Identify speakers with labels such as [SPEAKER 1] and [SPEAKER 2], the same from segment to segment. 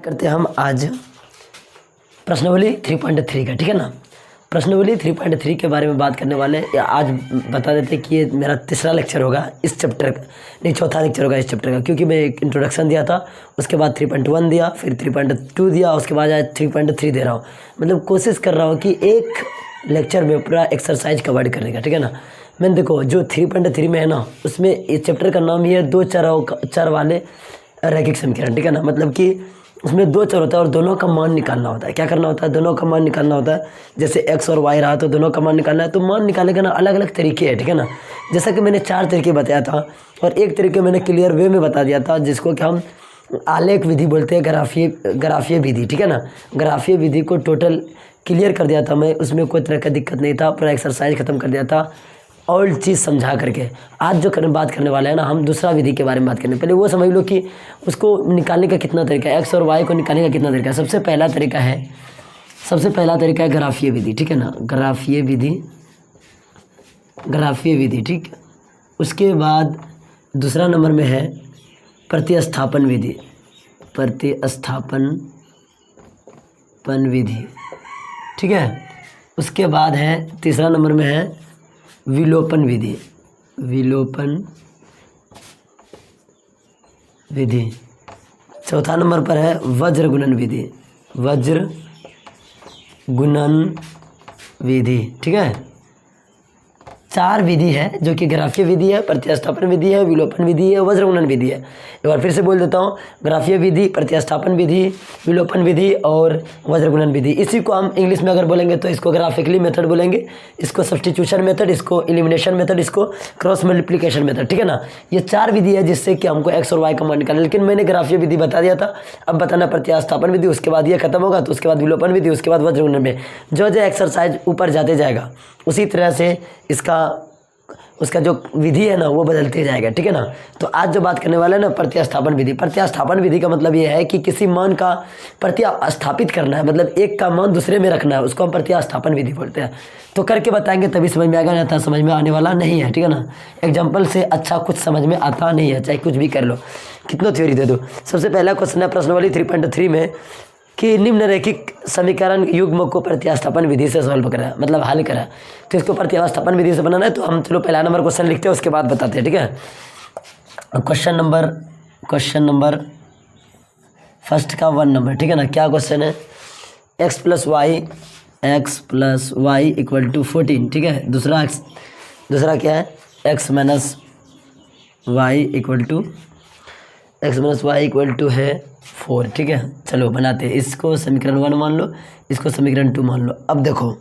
[SPEAKER 1] करते हैं हम आज प्रश्नावली 3.3 का, ठीक है ना। प्रश्नावली 3.3 के बारे में बात करने वाले हैं। आज बता देते कि ये मेरा तीसरा लेक्चर होगा इस चैप्टर का, नहीं चौथा लेक्चर होगा इस चैप्टर का, क्योंकि मैं एक इंट्रोडक्शन दिया था, उसके बाद 3.1 दिया, फिर 3.2 दिया, उसके बाद आज 3.3 दे रहा हूँ। मतलब कोशिश कर रहा हूँ कि एक लेक्चर में पूरा एक्सरसाइज कवर करने का, ठीक है ना। मैंने देखो जो 3.3 में है ना, उसमें इस चैप्टर का नाम ये है 2 चर वाले रैखिक समीकरण, ठीक है ना। मतलब कि उसमें 2 चर होता है और दोनों का मान निकालना होता है। क्या करना होता है? दोनों का मान निकालना होता है। जैसे x और y रहा तो दोनों का मान निकालना है, तो मान निकालने का ना अलग अलग तरीके हैं, ठीक है ना। जैसा कि मैंने 4 तरीके बताया था और एक तरीके मैंने क्लियर वे में बता दिया था, जिसको कि हम आलेख विधि बोलते हैं, ग्राफीय विधि, ठीक है ना। ग्राफीय विधि को टोटल क्लियर कर दिया था मैं, उसमें कोई तरह का दिक्कत नहीं था, पूरा एक्सरसाइज ख़त्म कर दिया था और चीज़ समझा करके। आज जो बात करने वाले हैं ना, हम दूसरा विधि के बारे में बात करें। पहले वो समझ लो कि उसको निकालने का कितना तरीका है, एक्स और वाई को निकालने का कितना तरीका है। सबसे पहला तरीका है ग्राफीय विधि, ठीक है ना। ग्राफीय विधि, ठीक। उसके बाद दूसरा नंबर में है प्रतिस्थापन विधि, ठीक है। उसके बाद है तीसरा नंबर में है विलोपन विधि। चौथा नंबर पर है वज्र गुणन विधि, ठीक है। 4 विधि है, जो कि ग्राफीय विधि है, प्रतिस्थापन विधि है, विलोपन विधि है, वज्र गुणन विधि है। एक बार फिर से बोल देता हूँ, ग्राफीय विधि, प्रतिस्थापन विधि, विलोपन विधि और वज्र गुणन विधि। इसी को हम इंग्लिश में अगर बोलेंगे तो इसको ग्राफिकली मेथड बोलेंगे, इसको सब्स्टिट्यूशन मेथड, इसको एलिमिनेशन मेथड, इसको क्रॉस मल्टीप्लिकेशन मेथड, ठीक है ना। ये 4 विधि है जिससे कि हमको एक्स और वाई का मान निकालना। लेकिन मैंने ग्राफीय विधि बता दिया था, अब बताना प्रतिस्थापन विधि, उसके बाद ये खत्म होगा तो उसके बाद विलोपन विधि, उसके बाद वज्र गुणन में। जो एक्सरसाइज ऊपर जाते जाएगा उसी तरह से उसका जो विधि है ना वो बदलते जाएगा, ठीक है ना। तो आज जो बात करने वाला है ना प्रतिस्थापन विधि का मतलब ये है कि किसी मान का प्रतिस्थापित करना है, मतलब एक का मान दूसरे में रखना है, उसको हम प्रतिस्थापन विधि बोलते हैं। तो करके बताएंगे तभी समझ में आएगा, नहीं था समझ में आने वाला नहीं है, ठीक है ना। एग्जाम्पल से अच्छा कुछ समझ में आता नहीं है, चाहे कुछ भी कर लो, कितना थ्योरी दे दो। सबसे पहला क्वेश्चन है प्रश्नावली 3.3 में कि निम्नलिखित समीकरण युग्म को प्रतिस्थापन विधि से सॉल्व करा, मतलब हल करा। तो इसको प्रतिस्थापन विधि से बनाना है, तो हम चलो पहला नंबर क्वेश्चन लिखते हैं, उसके बाद बताते हैं, ठीक है। क्वेश्चन नंबर फर्स्ट का 1 नंबर, ठीक है ना। क्या क्वेश्चन है? x plus y equal to 14, ठीक है। दूसरा क्या है? x minus y equal to है 4, ठीक है। चलो बनाते हैं, इसको समीकरण 1 मान लो, इसको समीकरण 2 मान लो। अब देखो,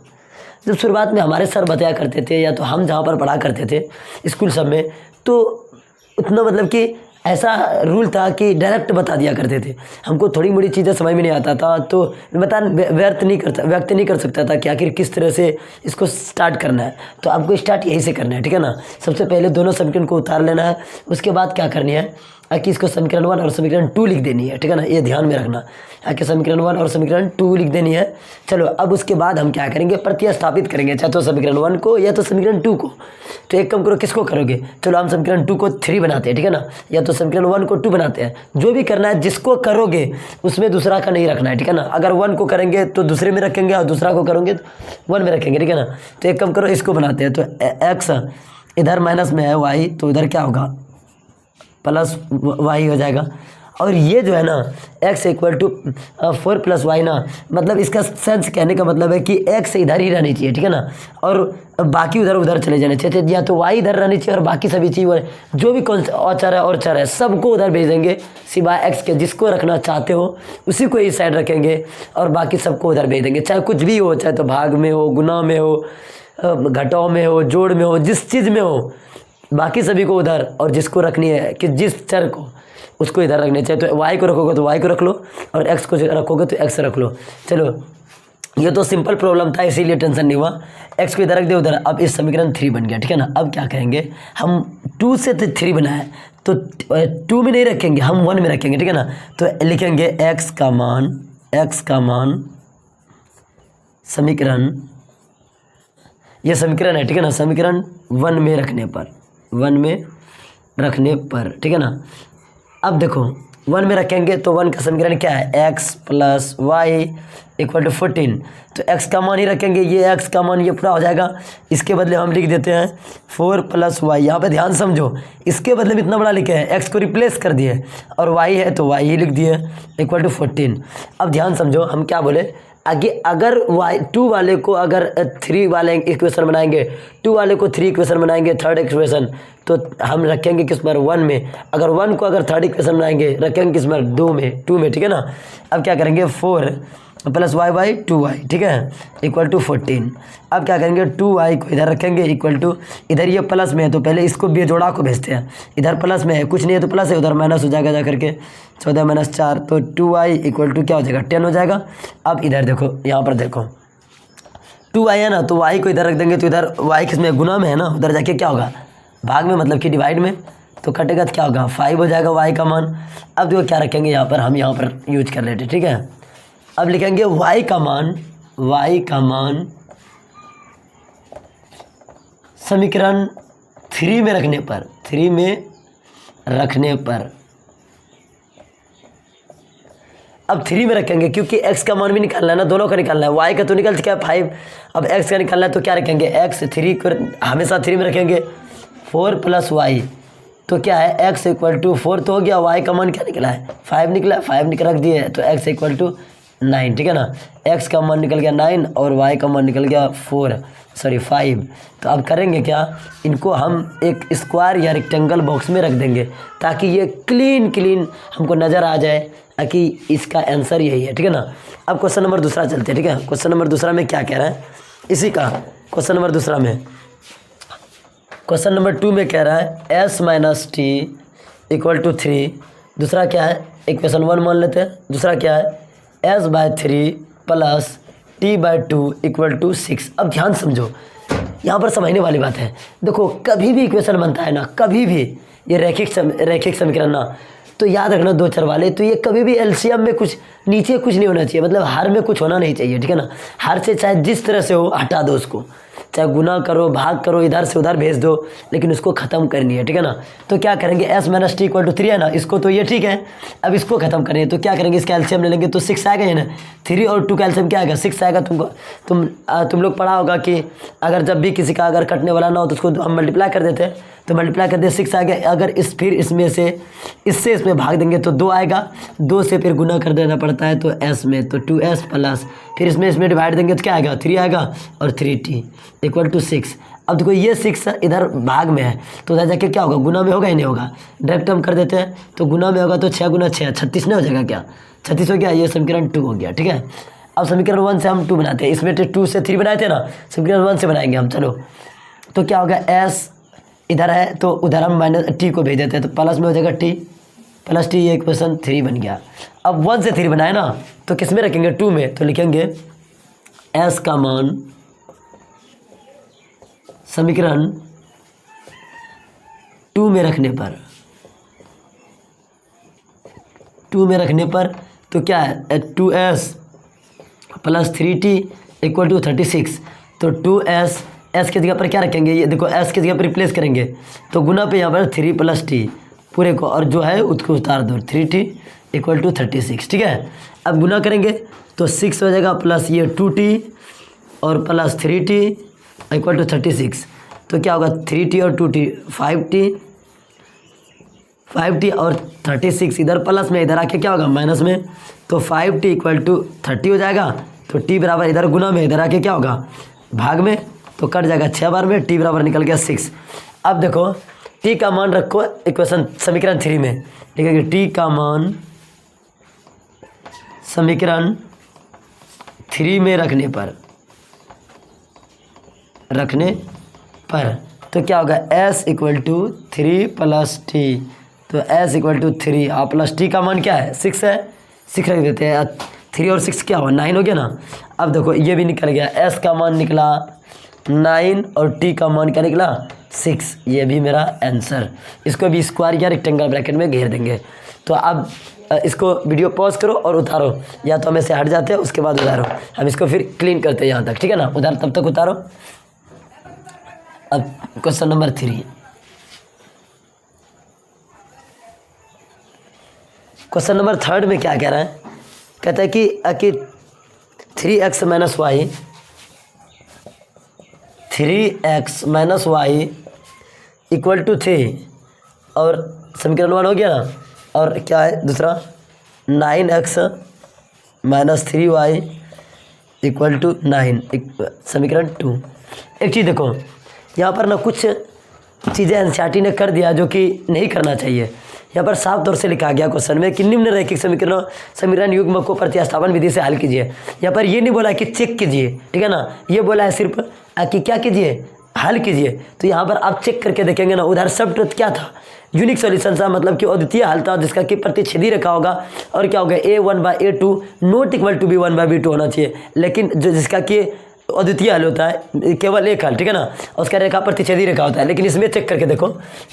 [SPEAKER 1] जब शुरुआत में हमारे सर बताया करते थे, या तो हम जहाँ पर पढ़ा करते थे स्कूल सब में, तो उतना मतलब कि ऐसा रूल था कि डायरेक्ट बता दिया करते थे। हमको थोड़ी मोड़ी चीज़ें समझ में नहीं आता था, तो व्यक्त नहीं कर सकता था कि आखिर किस तरह से इसको स्टार्ट करना है। तो आपको स्टार्ट यहीं से करना है, ठीक है ना। सबसे पहले दोनों समीकरण को उतार लेना है, उसके बाद क्या करनी है कि इसको समीकरण 1 और समीकरण 2 लिख देनी है, ठीक है ना। ये ध्यान में रखना कि समीकरण 1 और समीकरण 2 लिख देनी है। चलो अब उसके बाद हम क्या करेंगे? प्रतिस्थापित करेंगे, चाहे तो समीकरण 1 को या तो समीकरण 2 को। तो एक काम करो, किसको करोगे? चलो हम समीकरण 2 को 3 बनाते हैं, ठीक है ना, या तो समीकरण 1 को 2 बनाते हैं। जो भी करना है, जिसको करोगे उसमें दूसरा का नहीं रखना है, ठीक है ना। अगर 1 को करेंगे तो दूसरे में रखेंगे और दूसरा को करोगे तो 1 में रखेंगे, ठीक है ना। तो एक काम करो, इसको बनाते हैं। तो एक्स इधर माइनस में है वाई, तो इधर क्या होगा? प्लस वाई हो जाएगा। और ये जो है ना x equal to 4 plus y ना, मतलब इसका सेंस कहने का मतलब है कि x इधर ही रहनी चाहिए, ठीक है ना, और बाकी उधर चले जाने चाहिए। या तो y इधर रहनी चाहिए और बाकी सभी चीज़, जो भी कौन औचर है और चर है सबको उधर भेज देंगे, सिवाय x के। जिसको रखना चाहते हो उसी को इस साइड रखेंगे और बाकी सबको उधर भेज देंगे। चाहे कुछ भी हो, चाहे तो भाग में हो, गुना में हो, घटाव में हो, जोड़ में हो, जिस चीज़ में हो, बाकी सभी को उधर, और जिसको रखनी है कि जिस चर को उसको इधर रखने चाहिए। तो y को रखोगे तो y को रख लो, और x को रखोगे तो x रख लो। चलो ये तो सिंपल प्रॉब्लम था, इसीलिए टेंशन नहीं हुआ। x को इधर रख दे उधर। अब इस समीकरण 3 बन गया, ठीक है ना। अब क्या करेंगे? हम 2 से 3 बनाए तो 2 में नहीं रखेंगे, हम 1 में रखेंगे, ठीक है ना। तो लिखेंगे x का मान समीकरण, ये समीकरण है, ठीक है ना, समीकरण 1 में रखने पर, ठीक है ना। अब देखो 1 में रखेंगे तो 1 का समीकरण क्या है, x plus y equal to 14। तो x का मान ही रखेंगे, ये x का मान ये पूरा हो जाएगा। इसके बदले हम लिख देते हैं 4 प्लस वाई। यहाँ पर ध्यान समझो, इसके बदले में इतना बड़ा लिखे हैं, x को रिप्लेस कर दिए और y है तो y ही लिख दिए इक्वल टू 14। अब ध्यान समझो, हम क्या बोले आगे, अगर y 2 वाले को अगर 3 वाले इक्वेशन बनाएंगे, 2 वाले को 3 इक्वेशन बनाएंगे, थर्ड इक्वेशन तो हम रखेंगे किस पर 1 में। अगर 1 को अगर थर्ड इक्वेशन बनाएंगे रखेंगे किस पर 2 में, ठीक है ना। अब क्या करेंगे 4 प्लस वाई बाई 2y, ठीक है, इक्वल टू 14। अब क्या करेंगे 2y को इधर रखेंगे इक्वल टू, इधर ये प्लस में है तो पहले इसको भी जोड़ा को भेजते हैं, इधर प्लस में है कुछ नहीं है तो प्लस है, उधर माइनस हो जाएगा जा करके 14 माइनस 4 तो 2y इक्वल टू क्या हो जाएगा 10 हो जाएगा। अब इधर देखो, यहाँ पर देखो 2y है ना, तो y को इधर रख देंगे तो इधर y किस में गुना में है ना, उधर जाके क्या होगा भाग में, मतलब कि डिवाइड में, तो कटेगा तो क्या होगा 5 हो जाएगा y का मान। अब देखो क्या रखेंगे यहाँ पर, हम यहाँ पर यूज कर लेते, ठीक है। अब लिखेंगे y का मान समीकरण 3 में रखने पर, अब 3 में रखेंगे क्योंकि x का मान भी निकालना है ना, दोनों का निकालना है, y का तो निकल चुका है 5, अब x का निकालना है तो क्या रखेंगे x 3 को हमेशा 3 में रखेंगे, 4 प्लस वाई तो क्या है x इक्वल टू 4 तो हो गया, y का मान क्या निकला है 5 निकला, 5 निकल रख दिए तो x इक्वल टू 9, ठीक है ना। x का मान निकल गया 9 और y का मान निकल गया 5। तो अब करेंगे क्या, इनको हम एक स्क्वायर या रेक्टेंगल बॉक्स में रख देंगे ताकि ये क्लीन हमको नज़र आ जाए कि इसका आंसर यही है, ठीक है ना। अब क्वेश्चन नंबर दूसरा चलते हैं, ठीक है। क्वेश्चन नंबर दूसरा में क्या कह रहा है, इसी का क्वेश्चन नंबर दूसरा में, क्वेश्चन नंबर 2 में कह रहा है s minus t equal to 3। दूसरा क्या है, इक्वेशन 1 मान लेते हैं, दूसरा क्या है s by 3 plus t by 2 equal to 6। अब ध्यान समझो, यहाँ पर समझने वाली बात है, देखो कभी भी इक्वेशन बनता है ना, कभी भी ये रैखिक समीकरण ना, तो याद रखना 2 चर वाले, तो ये कभी भी एलसीएम में कुछ नीचे कुछ नहीं होना चाहिए, मतलब हर में कुछ होना नहीं चाहिए, ठीक है ना। हर से चाहे जिस तरह से हो हटा दो उसको, चाहे गुना करो भाग करो इधर से उधर भेज दो, लेकिन उसको ख़त्म करनी है, ठीक है ना। तो क्या करेंगे s minus t equal to 3 है ना, इसको तो ये ठीक है, अब इसको ख़त्म करनी है तो क्या करेंगे, इसका एलसीएम ले लेंगे तो 6 आएगा, ये ना 3 और 2 का एलसीएम क्या आएगा 6 आएगा। तुम लोग पढ़ा होगा कि अगर जब भी किसी का अगर कटने वाला ना हो तो उसको हम मल्टीप्लाई कर देते हैं, तो मल्टीप्लाई कर दे 6 आ गया। अगर फिर इसमें से इससे इसमें भाग देंगे तो 2 आएगा, 2 से फिर गुना कर देना पड़ता है तो s में, तो 2s प्लस फिर इसमें डिवाइड देंगे तो क्या आएगा 3 आएगा और 3t इक्वल टू 6। अब देखो ये 6 इधर भाग में है तो उधर जाके क्या होगा गुना में होगा ही नहीं होगा, डायरेक्ट हम कर देते हैं, तो गुना में होगा तो 6 गुना 6 36 नहीं हो जाएगा, क्या 36 हो गया, ये समीकरण 2 हो गया, ठीक है। अब समीकरण 1 से हम 2 बनाते हैं, इसमें 2 से 3 बनाए थे ना, समीकरण 1 से बनाएंगे हम, चलो। तो क्या होगा s इधर है तो उधर हम माइनस टी को भेज देते हैं, तो प्लस में हो जाएगा टी प्लस टी, ये इक्वेशन 3 बन गया। अब 1 से 3 बनाए ना तो किस में रखेंगे 2 में, तो लिखेंगे s का मान समीकरण 2 में रखने पर तो क्या है 2s plus 3t equal to 36। तो 2s s की जगह पर क्या रखेंगे, ये देखो s की जगह पर रिप्लेस करेंगे तो गुना पे यहाँ पर 3 प्लस t पूरे को, और जो है उसको उतार दो 3t इक्वल टू 36, ठीक है। अब गुना करेंगे तो 6 हो जाएगा प्लस ये 2t और प्लस 3t इक्वल टू 36। तो क्या होगा 3t और 2t 5t और 36, इधर प्लस में इधर आके क्या होगा माइनस में, तो 5t इक्वल टू 30 हो जाएगा। तो t बराबर इधर गुना में इधर आके क्या होगा भाग में, तो कट जाएगा 6 बार में, t बराबर निकल गया 6। अब देखो t का मान रखो इक्वेशन समीकरण 3 में, ठीक है, t का मान समीकरण 3 में रखने पर तो क्या होगा s equal to 3 plus t, तो s इक्वल टू 3 और प्लस t का मान क्या है 6 है, 6 रख देते हैं, 3 और 6 क्या हुआ 9 हो गया ना। अब देखो ये भी निकल गया, s का मान निकला 9 और t का मान क्या निकला 6, ये भी मेरा आंसर। इसको भी स्क्वायर या रेक्टेंगल ब्रैकेट में घेर देंगे। तो अब इसको वीडियो पॉज करो और उतारो, या तो हम ऐसे हट जाते हैं उसके बाद उतारो, हम इसको फिर क्लीन करते हैं यहाँ तक, ठीक है ना, उधर तब तक उतारो। अब क्वेश्चन नंबर 3, क्वेश्चन नंबर 3 में क्या कह रहा है, कहता है कि 3x minus y 3x minus y equal to 3 और समीकरण 1 हो गया ना, और क्या है दूसरा 9x minus 3y equal to 9 समीकरण 2। एक चीज़ देखो यहाँ पर ना कुछ चीज़ें एनसीईआरटी ने कर दिया जो कि नहीं करना चाहिए। यहाँ पर साफ तौर से लिखा गया क्वेश्चन में कि निम्न रैखिक समीकरण युग्म को प्रतिस्थापन विधि से हल कीजिए। यहाँ पर ये नहीं बोला कि चेक कीजिए, ठीक है ना, ये बोला है सिर्फ कि क्या कीजिए, हल कीजिए। तो यहाँ पर आप चेक करके देखेंगे ना, उधर सब क्या था, यूनिक सॉल्यूशन था, मतलब कि अद्वितीय हल था जिसका कि प्रतिच्छेदी रेखा होगा और क्या होगा a1/a2 not equal to b1/b2 होना चाहिए। लेकिन जो जिसका कि अद्वितीय हल होता है केवल एक हल, ठीक है ना, उसका रेखा प्रतिच्छेदी रेखा होता है। लेकिन इसमें चेक करके देखो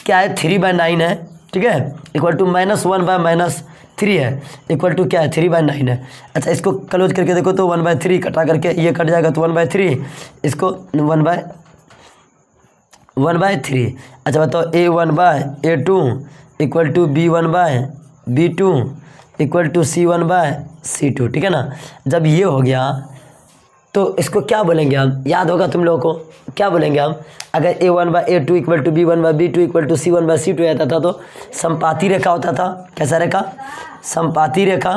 [SPEAKER 1] क्या है 3/9 है, ठीक है, इक्वल टू -1/-3 है, इक्वल टू क्या है 3/9 है। अच्छा इसको क्लोज करके देखो तो 1/3 कटा करके ये कट जाएगा तो 1/3, इसको 1/3। अच्छा बताओ a1/a2 equal to b1/b2 equal to c1/c2, ठीक है ना। जब ये हो गया तो इसको क्या बोलेंगे हम, याद होगा तुम लोगों को, क्या बोलेंगे हम, अगर a1/a2 equal to b1/b2 equal to c1/c2 आता था तो संपाती रेखा होता था। कैसा रेखा, संपाती रेखा,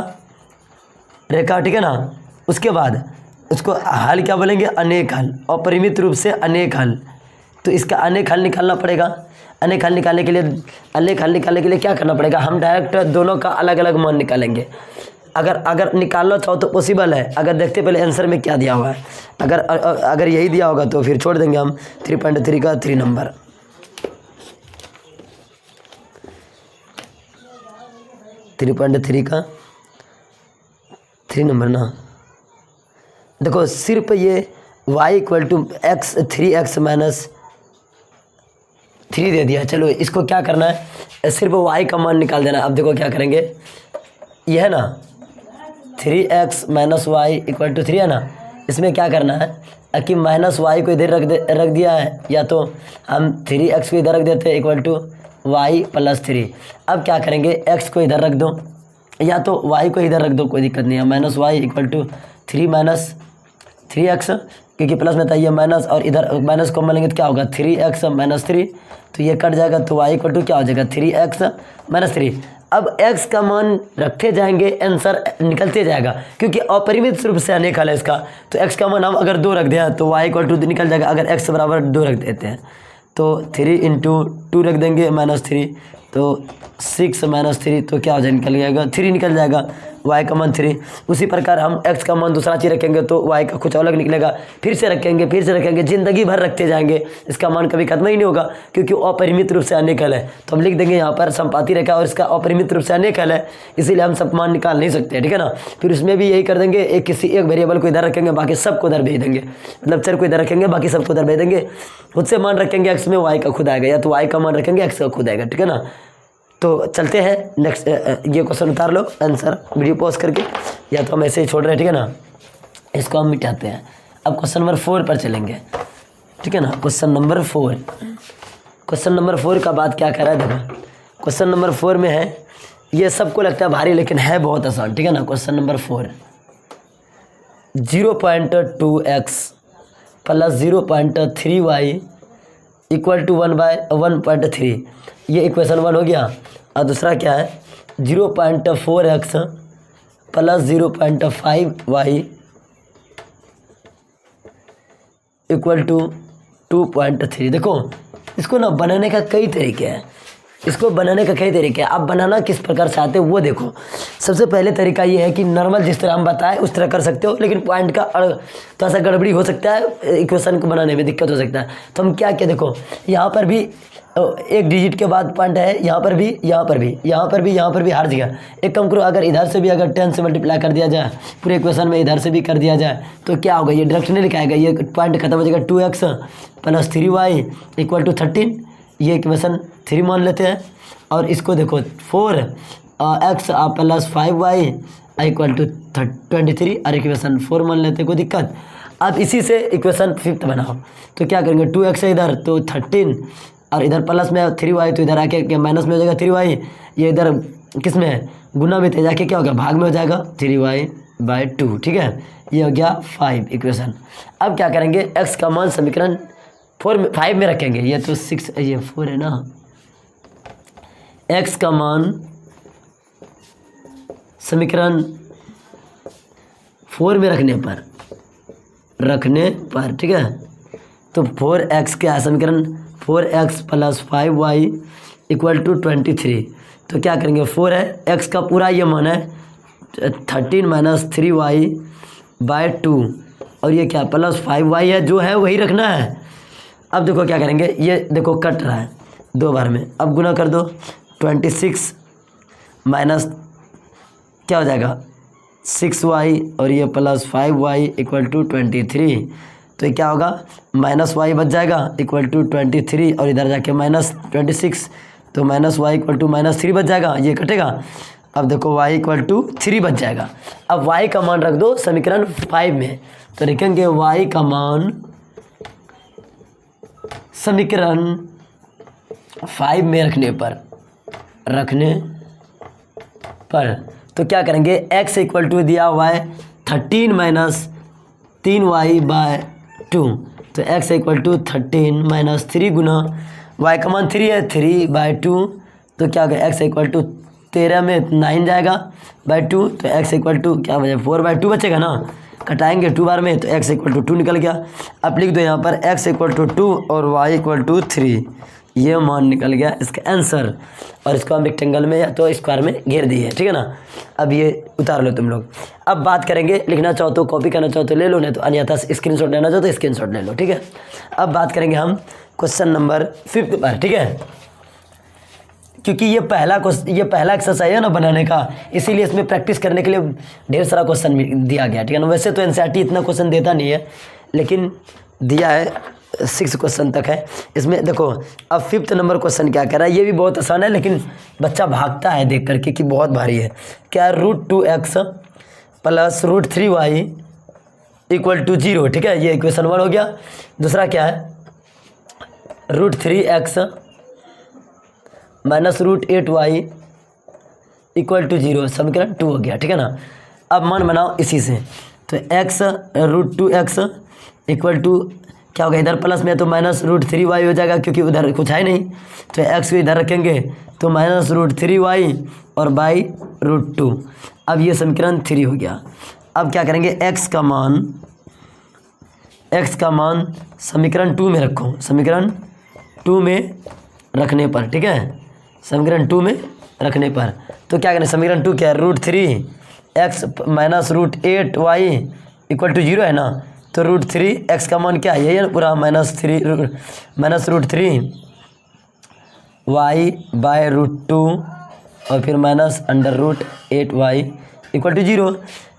[SPEAKER 1] ठीक है ना। उसके बाद उसको हल क्या बोलेंगे, अनेक हल, अपरिमित रूप से अनेक हल। तो इसका अनेक हल निकालना पड़ेगा। अनेक हल निकालने के लिए क्या करना पड़ेगा, हम डायरेक्ट दोनों का अलग अलग मान निकालेंगे। अगर निकालना चाहो तो पॉसिबल है। अगर देखते पहले आंसर में क्या दिया हुआ है, अगर यही दिया होगा तो फिर छोड़ देंगे हम 3.3 का 3 नंबर। का 3 नंबर ना, देखो सिर्फ ये y equal to 3x minus 3 दे दिया। चलो इसको क्या करना है, सिर्फ y का मान निकाल देना। अब देखो क्या करेंगे, ये है ना 3x minus y equal to 3 है ना, इसमें क्या करना है कि माइनस वाई को इधर रख दिया है, या तो हम 3x को इधर रख देते हैं इक्वल टू y प्लस 3। अब क्या करेंगे, x को इधर रख दो या तो y को इधर रख दो, कोई दिक्कत नहीं है। Minus y equal to 3 minus 3x, क्योंकि प्लस में था ये माइनस और इधर माइनस को मिलेंगे तो क्या होगा 3x माइनस 3, तो ये कट जाएगा तो y इक्वल टू क्या हो जाएगा 3x माइनस 3। अब x का मान रखते जाएंगे, आंसर निकलते जाएगा, क्योंकि अपरिमित रूप से अनेक हल है इसका। तो x का मान हम अगर 2 रख दें तो y इक्वल टू निकल जाएगा। अगर x बराबर 2 रख देते हैं तो 3 इंटू 2 रख देंगे -3, तो 6 माइनस 3, तो क्या हो जाएगा, निकल जाएगा 3 निकल जाएगा, y का मान 3। उसी प्रकार हम x का मान दूसरा चीज़ रखेंगे तो y का कुछ अलग निकलेगा, फिर से रखेंगे, ज़िंदगी भर रखते जाएंगे, इसका मान कभी खत्म ही नहीं होगा, क्योंकि अपरिमित रूप से अनेक हल है। तो हम लिख देंगे यहाँ पर संपाती रेखा और इसका अपरिमित रूप से अनेक हल है, इसीलिए हम सब मान निकाल नहीं सकते, ठीक है ना। फिर उसमें भी यही कर देंगे, किसी एक वेरिएबल को इधर रखेंगे, बाकी सबको उधर भेज देंगे, मतलब चर को इधर रखेंगे, बाकी सबको उधर भेज देंगे। खुद से मान रखेंगे x में, y का खुद आएगा, या तो y का मान रखेंगे x का खुद आएगा, ठीक है ना। तो चलते हैं नेक्स्ट, ये क्वेश्चन उतार लो आंसर वीडियो पॉज करके, या तो हम ऐसे ही छोड़ रहे हैं, ठीक है ना। इसको हम मिटाते हैं। अब क्वेश्चन नंबर 4 पर चलेंगे, ठीक है ना। क्वेश्चन नंबर 4 का बात क्या कर रहा है, देखो क्वेश्चन नंबर 4 में है, ये सबको लगता है भारी लेकिन है बहुत आसान, ठीक है ना। Question number 4 0.2x plus 0.3y equal to 1/1.3, ये इक्वेशन 1 हो गया। और दूसरा क्या है 0.4x plus 0.5y equal to 2.3। देखो इसको ना बनाने का कई तरीके हैं, आप बनाना किस प्रकार से आते हो वो देखो। सबसे पहले तरीका ये है कि नॉर्मल जिस तरह हम बताएं उस तरह कर सकते हो, लेकिन पॉइंट का थोड़ा सा गड़बड़ी हो सकता है, इक्वेशन को बनाने में दिक्कत हो सकता है। तो हम क्या देखो यहाँ पर भी एक डिजिट के बाद पॉइंट है, यहाँ पर भी हर जगह। एक काम करो, अगर इधर से भी अगर 10 से मल्टीप्लाई कर दिया जाए पूरे इक्वेशन में, इधर से भी कर दिया जाए तो क्या होगा, ये डायरेक्ट नहीं लिखाएगा, ये पॉइंट खत्म हो जाएगा। 2x plus 3y equal to 13, ये इक्वेशन 3 मान लेते हैं। और इसको देखो 4x plus 5y equal to 23 और इक्वेशन 4 मान लेते हैं, कोई दिक्कत। अब इसी से इक्वेशन 5 बनाओ, तो क्या करेंगे 2x है इधर तो 13 और इधर प्लस में 3y, तो इधर आके माइनस में हो जाएगा 3y, ये इधर किस में है, गुना में, तो जाके क्या हो गया, भाग में हो जाएगा 3y/2, ठीक है। ये हो गया 5 इक्वेशन। अब क्या करेंगे, x का मान समीकरण 5 में रखेंगे, ये तो 6 ये 4 है ना, x का मान समीकरण 4 में रखने पर ठीक है, तो 4x क्या है, समीकरण 4x + 5y = 23। तो क्या करेंगे, 4 है, x का पूरा ये मान है 13 - 3y/2, और ये क्या प्लस 5y है, जो है वही रखना है। अब देखो क्या करेंगे, ये देखो कट रहा है 2 बार में, अब गुना कर दो, 26 माइनस क्या हो जाएगा 6y, और ये + 5y = 23। तो ये क्या होगा, -y बच जाएगा = 23, और इधर जाके -26, तो -y = -3 बच जाएगा, ये कटेगा। अब देखो y = 3 बच जाएगा। अब y का मान रख दो समीकरण 5 में, तो लिखेंगे y का मान समीकरण 5 में रखने पर तो क्या करेंगे, x = दिया हुआ है 13 - 3y/2, तो x = 13 - 3 गुना y का मान 3 है, 3/2, तो क्या होगा, x = 13 में 9 जाएगा /2, तो x = क्या बचा, 4/2 बचेगा ना, कटाएंगे 2 बार में, तो x = 2 निकल गया। अब लिख दो यहाँ पर x = 2 और y = 3, ये मान निकल गया इसका आंसर। और इसको हम रेक्टेंगल में या तो स्क्वायर में घेर दिए, ठीक है ना। अब ये उतार लो तुम लोग। अब बात करेंगे, लिखना चाहो तो कॉपी करना चाहो तो ले लो, नहीं तो अन्यथा स्क्रीनशॉट लेना चाहो तो स्क्रीनशॉट ले लो, ठीक है। अब बात करेंगे हम क्वेश्चन नंबर 5 पर, ठीक है, क्योंकि ये पहला एक्सरसाइज है ना बनाने का, इसीलिए इसमें प्रैक्टिस करने के लिए ढेर सारा क्वेश्चन दिया गया, ठीक है ना। वैसे तो एनसीईआरटी इतना क्वेश्चन देता नहीं है, लेकिन दिया है 6 क्वेश्चन तक है इसमें। देखो अब 5th नंबर क्वेश्चन क्या कह रहा है, ये भी बहुत आसान है, लेकिन बच्चा भागता है देख करके कि बहुत भारी है। क्या, √2x + √3y = 0, ठीक है, ये इक्वेशन 1 हो गया। दूसरा क्या है, √3x - √8y = 0, समीकरण 2 हो गया, ठीक है ना। अब मान बनाओ इसी से, तो x √2x = क्या होगा, इधर प्लस में तो -√3y हो जाएगा, क्योंकि उधर कुछ है नहीं, तो x को इधर रखेंगे तो -√3y और /√2। अब ये समीकरण 3 हो गया। अब क्या करेंगे, x का मान समीकरण 2 में रखो, समीकरण 2 में रखने पर, ठीक है, समीकरण 2 में रखने पर तो क्या करें, समीकरण 2 क्या है, √3x - √8y = 0 है ना, तो √3x का मान क्या है, यही है ना पूरा, -3/√2 और फिर -√8y = 0।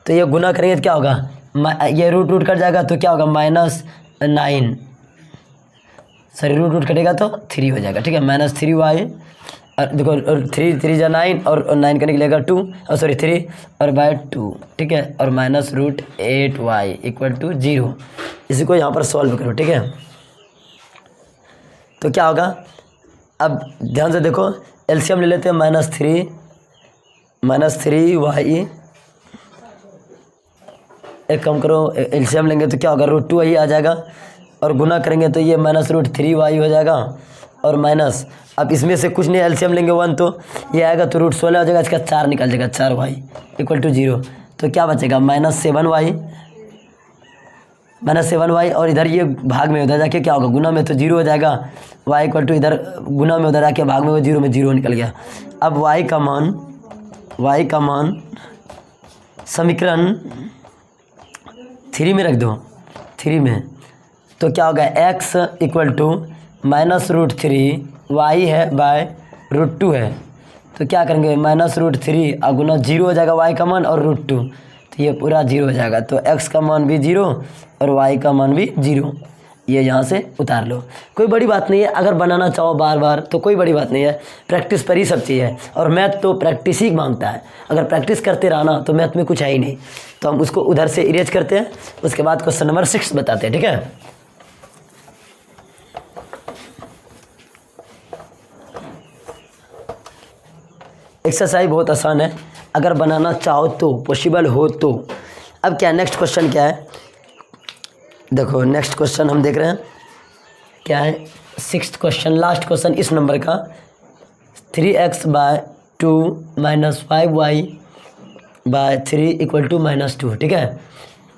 [SPEAKER 1] तो ये गुना करेंगे तो क्या होगा, ये रूट कट जाएगा, तो क्या होगा -9, सॉरी रूट कटेगा तो 3 हो जाएगा, ठीक है, -3y, और देखो 3 3 जा 9 और 9 का निकलेगा 2, और सॉरी 3 और /2, ठीक है, और -√8y = 0। इसी को यहाँ पर सॉल्व करो, ठीक है। तो क्या होगा, अब ध्यान से देखो, एलसीएम ले लेते हैं, -3y, एक कम करो, एलसीएम लेंगे तो क्या होगा, √2y आ जाएगा, और गुना करेंगे तो ये -√3y हो जाएगा, और माइनस, अब इसमें से कुछ नहीं, एलसीएम लेंगे 1 तो ये आएगा, तो √16 हो जाएगा, इसका 4 निकल जाएगा, 4y = 0। तो क्या बचेगा, -7y, और इधर ये भाग में उधर जाके क्या होगा, गुना में तो 0 हो जाएगा, y = इधर गुना में उधर जाके भाग में वो 0 में 0 निकल गया। अब y का मान समीकरण 3 में रख दो, 3 में, तो क्या होगा, x = -√3y है /√2 है, तो क्या करेंगे, -√3 और गुना 0 हो जाएगा y का मान और √2, तो ये पूरा 0 हो जाएगा, तो x का मान भी 0 और y का मान भी 0, ये यहाँ से उतार लो। कोई बड़ी बात नहीं है, अगर बनाना चाहो बार बार तो कोई बड़ी बात नहीं है, प्रैक्टिस पर ही सब चीज़ है, और मैथ तो प्रैक्टिस ही मांगता है। अगर प्रैक्टिस करते रहना तो मैथ में कुछ है ही नहीं। तो हम उसको उधर से इरेज करते हैं, उसके बाद क्वेश्चन नंबर 6 बताते हैं, ठीक है। एक्सरसाइज बहुत आसान है, अगर बनाना चाहो तो, पॉसिबल हो तो। अब क्या नेक्स्ट क्वेश्चन क्या है, देखो नेक्स्ट क्वेश्चन हम देख रहे हैं क्या है, 6th क्वेश्चन, लास्ट क्वेश्चन इस नंबर का। 3x/2 - 5y/3 = -2, ठीक है।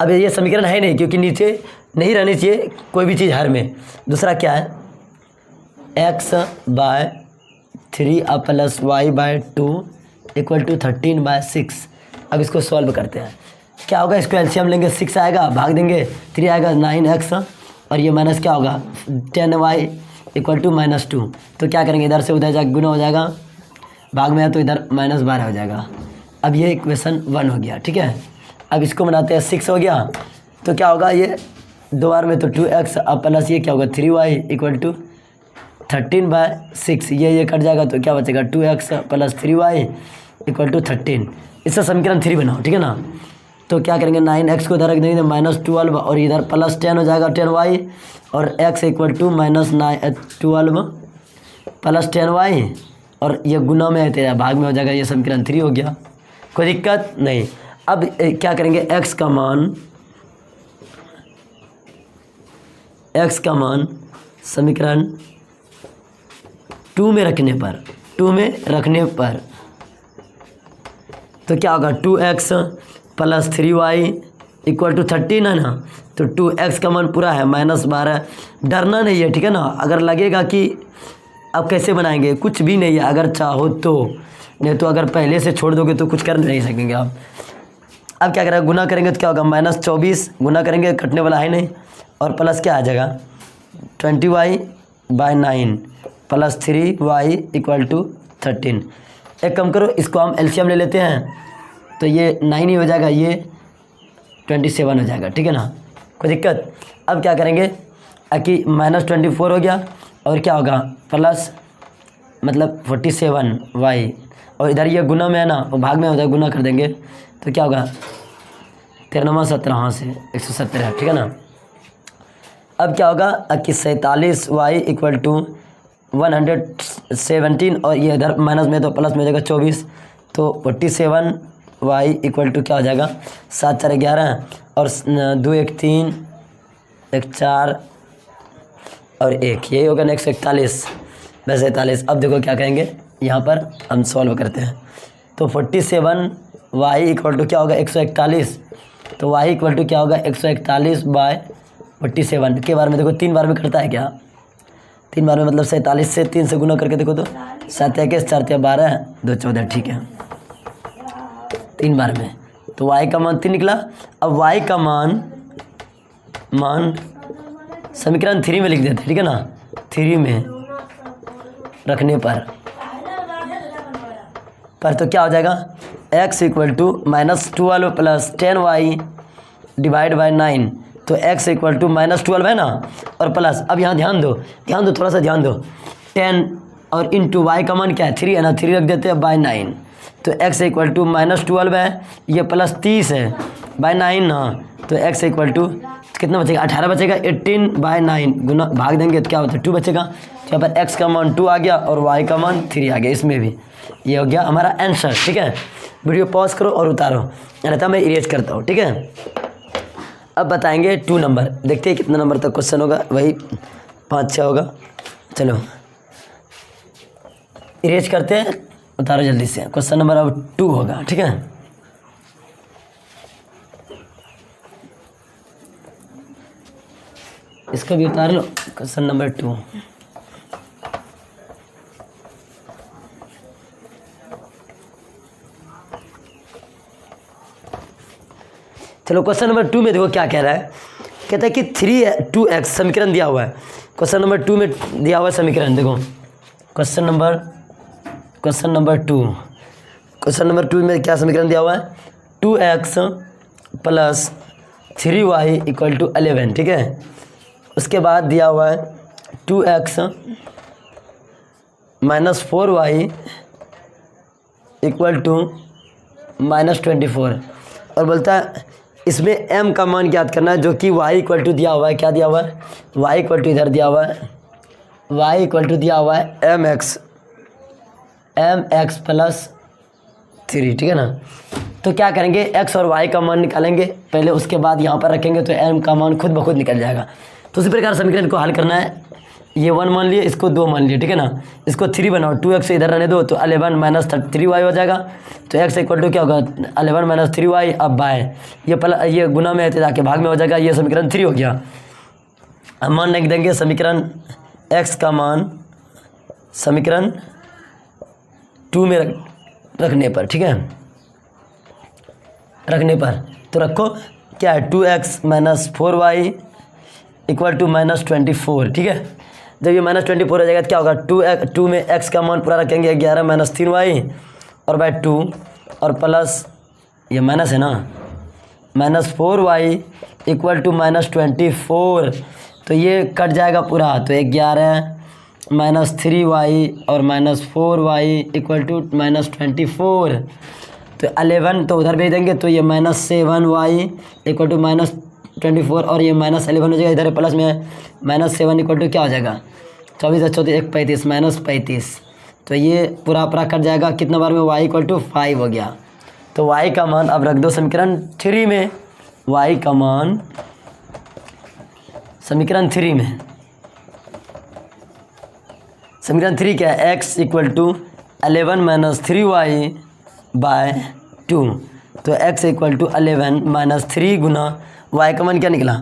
[SPEAKER 1] अब ये समीकरण है नहीं, क्योंकि नीचे नहीं रहनी चाहिए कोई भी चीज़ हर में। दूसरा क्या है, x/3 + y/2 = 13/6। अब इसको सॉल्व करते हैं, क्या होगा, इसको एलसीएम लेंगे, 6 आएगा, भाग देंगे, 3 आएगा, 9x, और ये माइनस क्या होगा, 10y = -2। तो क्या करेंगे, इधर से उधर जा गुना हो जाएगा, भाग में है तो इधर -12 हो जाएगा। अब ये इक्वेशन 1 हो गया, ठीक है। अब इसको बनाते हैं, 6 हो गया तो क्या होगा, ये 2 बार में तो 2x, अब प्लस ये क्या होगा 3y = 13/6, ये कट जाएगा तो क्या बचेगा 2x + 3y = 13। इसका समीकरण 3 बनाओ, ठीक है ना। तो क्या करेंगे, 9x को इधर रख देंगे, -12 और इधर +10 हो जाएगा 10y, और x = -12 + 10y, और ये गुना में है भाग में हो जाएगा, ये समीकरण 3 हो गया, कोई दिक्कत नहीं। अब क्या करेंगे, x का मान समीकरण 2 में रखने पर तो क्या होगा, 2x + 3y = 13 है ना। तो 2x का मान पूरा है -12, डरना नहीं है, ठीक है ना। अगर लगेगा कि अब कैसे बनाएंगे, कुछ भी नहीं है, अगर चाहो तो, नहीं तो अगर पहले से छोड़ दोगे तो कुछ कर नहीं सकेंगे आप। अब क्या करेंगे, गुना करेंगे तो क्या होगा, -24, गुना करेंगे कटने वाला है नहीं, और प्लस क्या आ जाएगा 20y/9 + 3y = 13। एक कम करो, इसको हम एलसीएम ले लेते हैं, तो ये 9 ही हो जाएगा, ये 27 हो जाएगा, ठीक है ना, कोई दिक्कत। अब क्या करेंगे कि -24 हो गया, और क्या होगा प्लस मतलब 47y, और इधर ये गुना में है ना, और भाग में होता है, गुना कर देंगे तो क्या होगा 13 × 17, हाँ से 170 है, ठीक है ना। अब क्या होगा कि 47y = 117, और ये इधर माइनस में तो प्लस में हो जाएगा 24, तो 47y = क्या हो जाएगा 7 × 4 = 11, और 2 × 1 = 3, 1 × 4 और 1, यही होगा 141 बस 47। अब देखो क्या करेंगे, यहाँ पर हम सॉल्व करते हैं, तो 47y = क्या होगा 141, तो y = क्या होगा 141/47 के बार में देखो 3 बार में करता है क्या, 3 बार में मतलब 47 से 3 से गुना करके देखो तो 7 × 1 = 4 × 12 2 × 14, ठीक है, 3 बार में, तो y का मान 3 निकला। अब y का मान समीकरण 3 में लिख देते हैं, ठीक है ना, 3 में रखने पर तो क्या हो जाएगा, x = -12 + 10y / 9, तो x = -12 है ना, और प्लस, अब यहाँ ध्यान दो थोड़ा सा ध्यान दो, 10 और इंटू y का मान क्या है 3 है ना, 3 रख देते हैं /9, तो x = -12 है, ये प्लस 30 है /9 ना, तो x = कितना बचेगा 18 बचेगा, 18/9 गुना भाग देंगे तो क्या होता है 2 बचेगा। तो यहाँ पर x का मान 2 आ गया और y का मान 3 आ गया, इसमें भी ये हो गया हमारा आंसर, ठीक है। वीडियो पॉज करो और उतारो, रहता मैं इरेज करता हूँ, ठीक है। अब बताएंगे 2 नंबर, देखते हैं कितना नंबर तक क्वेश्चन होगा, वही 5-6 होगा। चलो इरेज करते हैं, उतारो जल्दी से, क्वेश्चन नंबर अब 2 होगा, ठीक है। इसको भी उतार लो, क्वेश्चन नंबर 2। चलो क्वेश्चन नंबर 2 में देखो क्या कह रहा है, कहता है कि 3 2x समीकरण दिया हुआ है। क्वेश्चन नंबर 2 में दिया हुआ समीकरण देखो, क्वेश्चन नंबर 2 में क्या समीकरण दिया हुआ है, 2x + 3y = 11, ठीक है। उसके बाद दिया हुआ है 2x - 4y = -24, और बोलता है इसमें m का मान ज्ञात करना है, जो कि y = दिया हुआ है, क्या दिया हुआ है y = इधर दिया हुआ है, y = दिया हुआ है mx + 3, ठीक है ना। तो क्या करेंगे, x और y का मान निकालेंगे पहले, उसके बाद यहाँ पर रखेंगे तो m का मान खुद ब खुद निकल जाएगा। तो उसी प्रकार समीकरण को हल करना है। ये 1 मान लिए, इसको 2 मान लिए, ठीक है ना। इसको 3 बनाओ, 2x इधर रहने दो तो 11 माइनस 3y हो जाएगा। तो x इक्वल टू क्या होगा, 11 माइनस 3y। अब बाय ये गुना में है तो जाके भाग में हो जाएगा। ये समीकरण 3 हो गया। अब मान लिख देंगे समीकरण x का मान समीकरण 2 में रखने पर, ठीक है, रखने पर तो रखो क्या है, 2x minus 4y equal to minus 24, ठीक है। जब ये माइनस 24 हो जाएगा तो क्या होगा, 2 में x का मान पूरा रखेंगे 11 माइनस 3y और बाय 2 और प्लस ये माइनस है ना, minus 4y equal to minus 24। तो ये कट जाएगा पूरा, तो 11 माइनस 3y और minus 4y equal to minus 24। तो 11 तो उधर भेज देंगे, तो ये minus 7y equal to minus 24 और ये माइनस 11 हो जाएगा, इधर प्लस में माइनस 7 इक्वल टू क्या हो जाएगा, 24 और 34 1 35 माइनस 35। तो ये पूरा कट जाएगा, कितना बार में y इक्वल टू 5 हो गया। तो y का मान अब रख दो समीकरण 3 में, y का मान समीकरण 3 में, समीकरण 3 क्या है, x equal to 11 minus 3y by 2। तो x इक्वल टू 11 माइनस 3 गुना y का मान क्या निकला,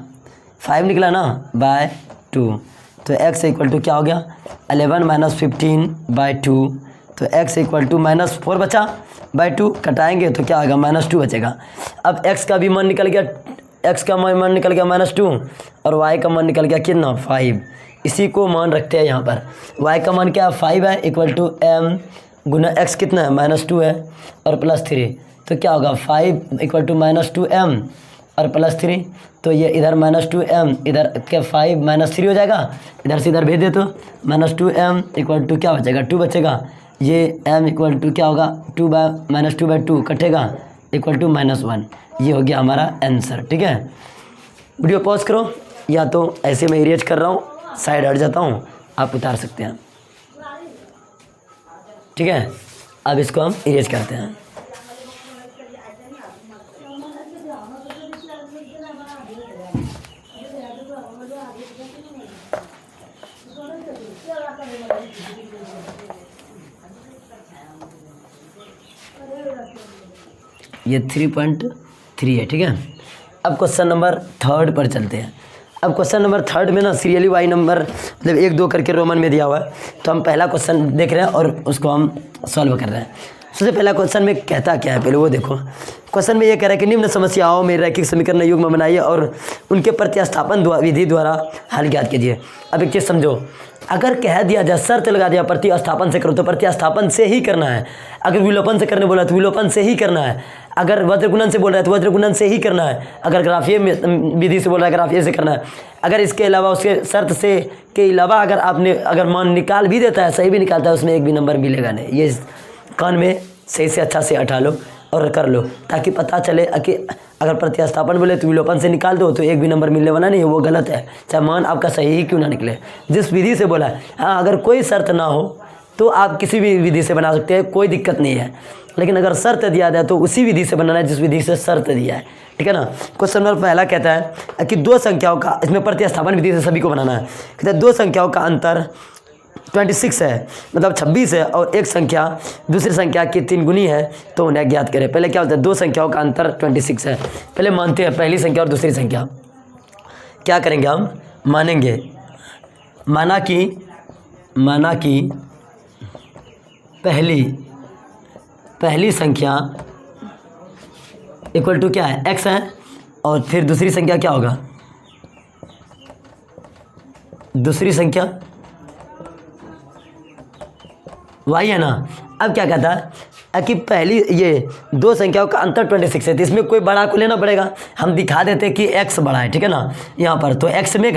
[SPEAKER 1] 5 निकला ना, बाय 2। तो x इक्वल टू क्या हो गया, 11 माइनस 15 बाय 2। तो x इक्वल टू माइनस 4 बचा बाय 2, कटाएंगे तो क्या आएगा, माइनस 2 बचेगा। अब x का भी मान निकल गया, x का मान निकल गया माइनस 2 और y का मान निकल गया कितना, 5। इसी को मान रखते हैं यहाँ पर। y का मान क्या 5 है इक्वल टू m गुना x कितना है, माइनस 2 है और प्लस 3। तो क्या होगा, 5 इक्वल टू माइनस 2m और प्लस 3। तो ये इधर माइनस 2m, इधर क्या 5 माइनस 3 हो जाएगा, इधर से इधर भेज दे तो माइनस 2m इक्वल टू क्या बचेगा, 2 बचेगा। ये m इक्वल टू क्या होगा, 2 बाय माइनस 2 बाई 2 कटेगा इक्वल टू माइनस 1। ये हो गया हमारा आंसर, ठीक है। वीडियो पॉज करो, या तो ऐसे मैं इरेज कर रहा हूँ, साइड हट जाता हूँ, आप उतार सकते हैं, ठीक है। अब इसको हम इरेज करते हैं। ये 3.3 है, ठीक है। अब क्वेश्चन नंबर 3 पर चलते हैं। अब क्वेश्चन नंबर 3 में ना सीरियली वाई नंबर मतलब 1 2 करके रोमन में दिया हुआ है। तो हम पहला क्वेश्चन देख रहे हैं और उसको हम सॉल्व कर रहे हैं। सबसे पहला क्वेश्चन में कहता क्या है, पहले वो देखो। क्वेश्चन में ये कह रहा है कि निम्न समस्याओं में रैखिक समीकरण युग्म बनाइए और उनके प्रतिस्थापन विधि द्वारा हल ज्ञात कीजिए। अब एक चीज़ समझो, अगर कह दिया जाए, शर्त लगा दिया प्रतिस्थापन से करो तो प्रतिस्थापन से ही करना है। अगर विलोपन से करने बोला तो विलोपन से ही करना है। अगर वज्रगुणन से बोल रहा है तो वज्रगुणन से ही करना है। अगर ग्राफीय विधि से बोल रहा है ग्राफीय से करना है। अगर इसके अलावा उसके शर्त से के अलावा अगर आपने अगर मान निकाल भी देता है, सही भी निकालता है, उसमें एक भी नंबर मिलेगा नहीं। ये कान में सही से अच्छा से हटा लो और कर लो, ताकि पता चले कि अगर प्रतिस्थापन बोले तो विलोपन से निकाल दो तो एक भी नंबर मिलने वाला नहीं है, वो गलत है, चाहे मान आपका सही ही क्यों ना निकले। जिस विधि से बोला है, हाँ अगर कोई शर्त ना हो तो आप किसी भी विधि से बना सकते हैं, कोई दिक्कत नहीं है। लेकिन अगर शर्त दिया जाए तो उसी विधि से बनाना है जिस विधि से शर्त दिया है, ठीक है ना। क्वेश्चन नंबर पहला कहता है कि दो संख्याओं का, इसमें प्रतिस्थापन विधि से सभी को बनाना है। कहता है दो संख्याओं का अंतर 26 है, मतलब 26 है, और एक संख्या दूसरी संख्या की 3 गुनी है, तो उन्हें ज्ञात करें। पहले क्या होता है, दो संख्याओं का अंतर 26 है। पहले मानते हैं पहली संख्या और दूसरी संख्या। क्या करेंगे हम, मानेंगे, माना कि पहली संख्या इक्वल टू क्या है, x है, और फिर दूसरी संख्या क्या होगा, दूसरी संख्या y है ना। अब क्या कहता है कि पहली ये दो संख्याओं का अंतर 26 है, तो इसमें कोई बड़ा को लेना पड़ेगा। हम दिखा देते कि x बड़ा है, ठीक है ना, यहाँ पर। तो x में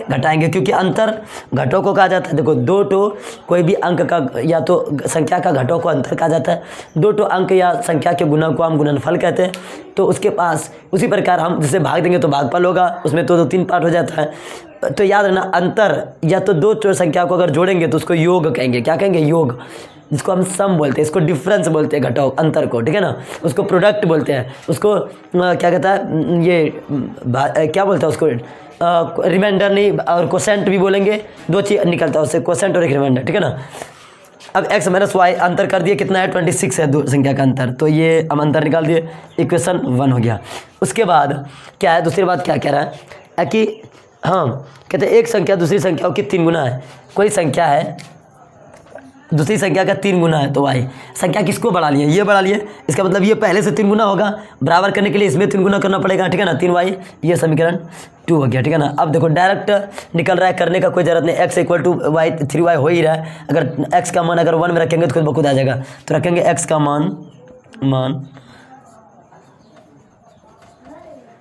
[SPEAKER 1] घटाएंगे, क्योंकि अंतर घटों को कहा जाता है। देखो दो टो कोई भी अंक का या तो संख्या का घटों को अंतर कहा जाता है, दो टो अंक या संख्या के गुणा को हम गुणनफल कहते हैं। तो उसके पास उसी प्रकार हम जिसे भाग देंगे तो भागफल होगा, उसमें तो 3 पार्ट हो जाता है। तो याद रखना, अंतर या तो दो संख्या को अगर जोड़ेंगे तो उसको योग कहेंगे। क्या कहेंगे, योग। जिसको हम सम बोलते हैं, इसको डिफरेंस बोलते हैं, घटाओ अंतर को, ठीक है ना। उसको प्रोडक्ट बोलते हैं, उसको क्या कहता है ये क्या बोलता है उसको, रिमाइंडर नहीं, और कोसेंट भी बोलेंगे, दो चीज़ निकलता है उससे, कोसेंट और एक रिमाइंडर, ठीक है ना। अब x माइनस वाई अंतर कर दिए, कितना है 26 है, दो संख्या का अंतर, तो ये हम अंतर निकाल दिए, इक्वेशन 1 हो गया। उसके बाद क्या है, दूसरी बात क्या कह रहा है कि हाँ कहते हैं एक संख्या दूसरी संख्याओं की 3 गुना है। कोई संख्या है दूसरी संख्या का 3 गुना है, तो वाई संख्या किसको बढ़ा लिए, ये बढ़ा लिए, इसका मतलब ये पहले से 3 गुना होगा, बराबर करने के लिए इसमें 3 गुना करना पड़ेगा, ठीक है ना, 3y, ये समीकरण 2 हो गया, ठीक है ना। अब देखो डायरेक्ट निकल रहा है, करने का कोई ज़रूरत नहीं, x equal to Y 3y हो ही रहा है। अगर x का मान अगर 1 में रखेंगे तो खुद ब खुद आ जाएगा, तो रखेंगे x का मान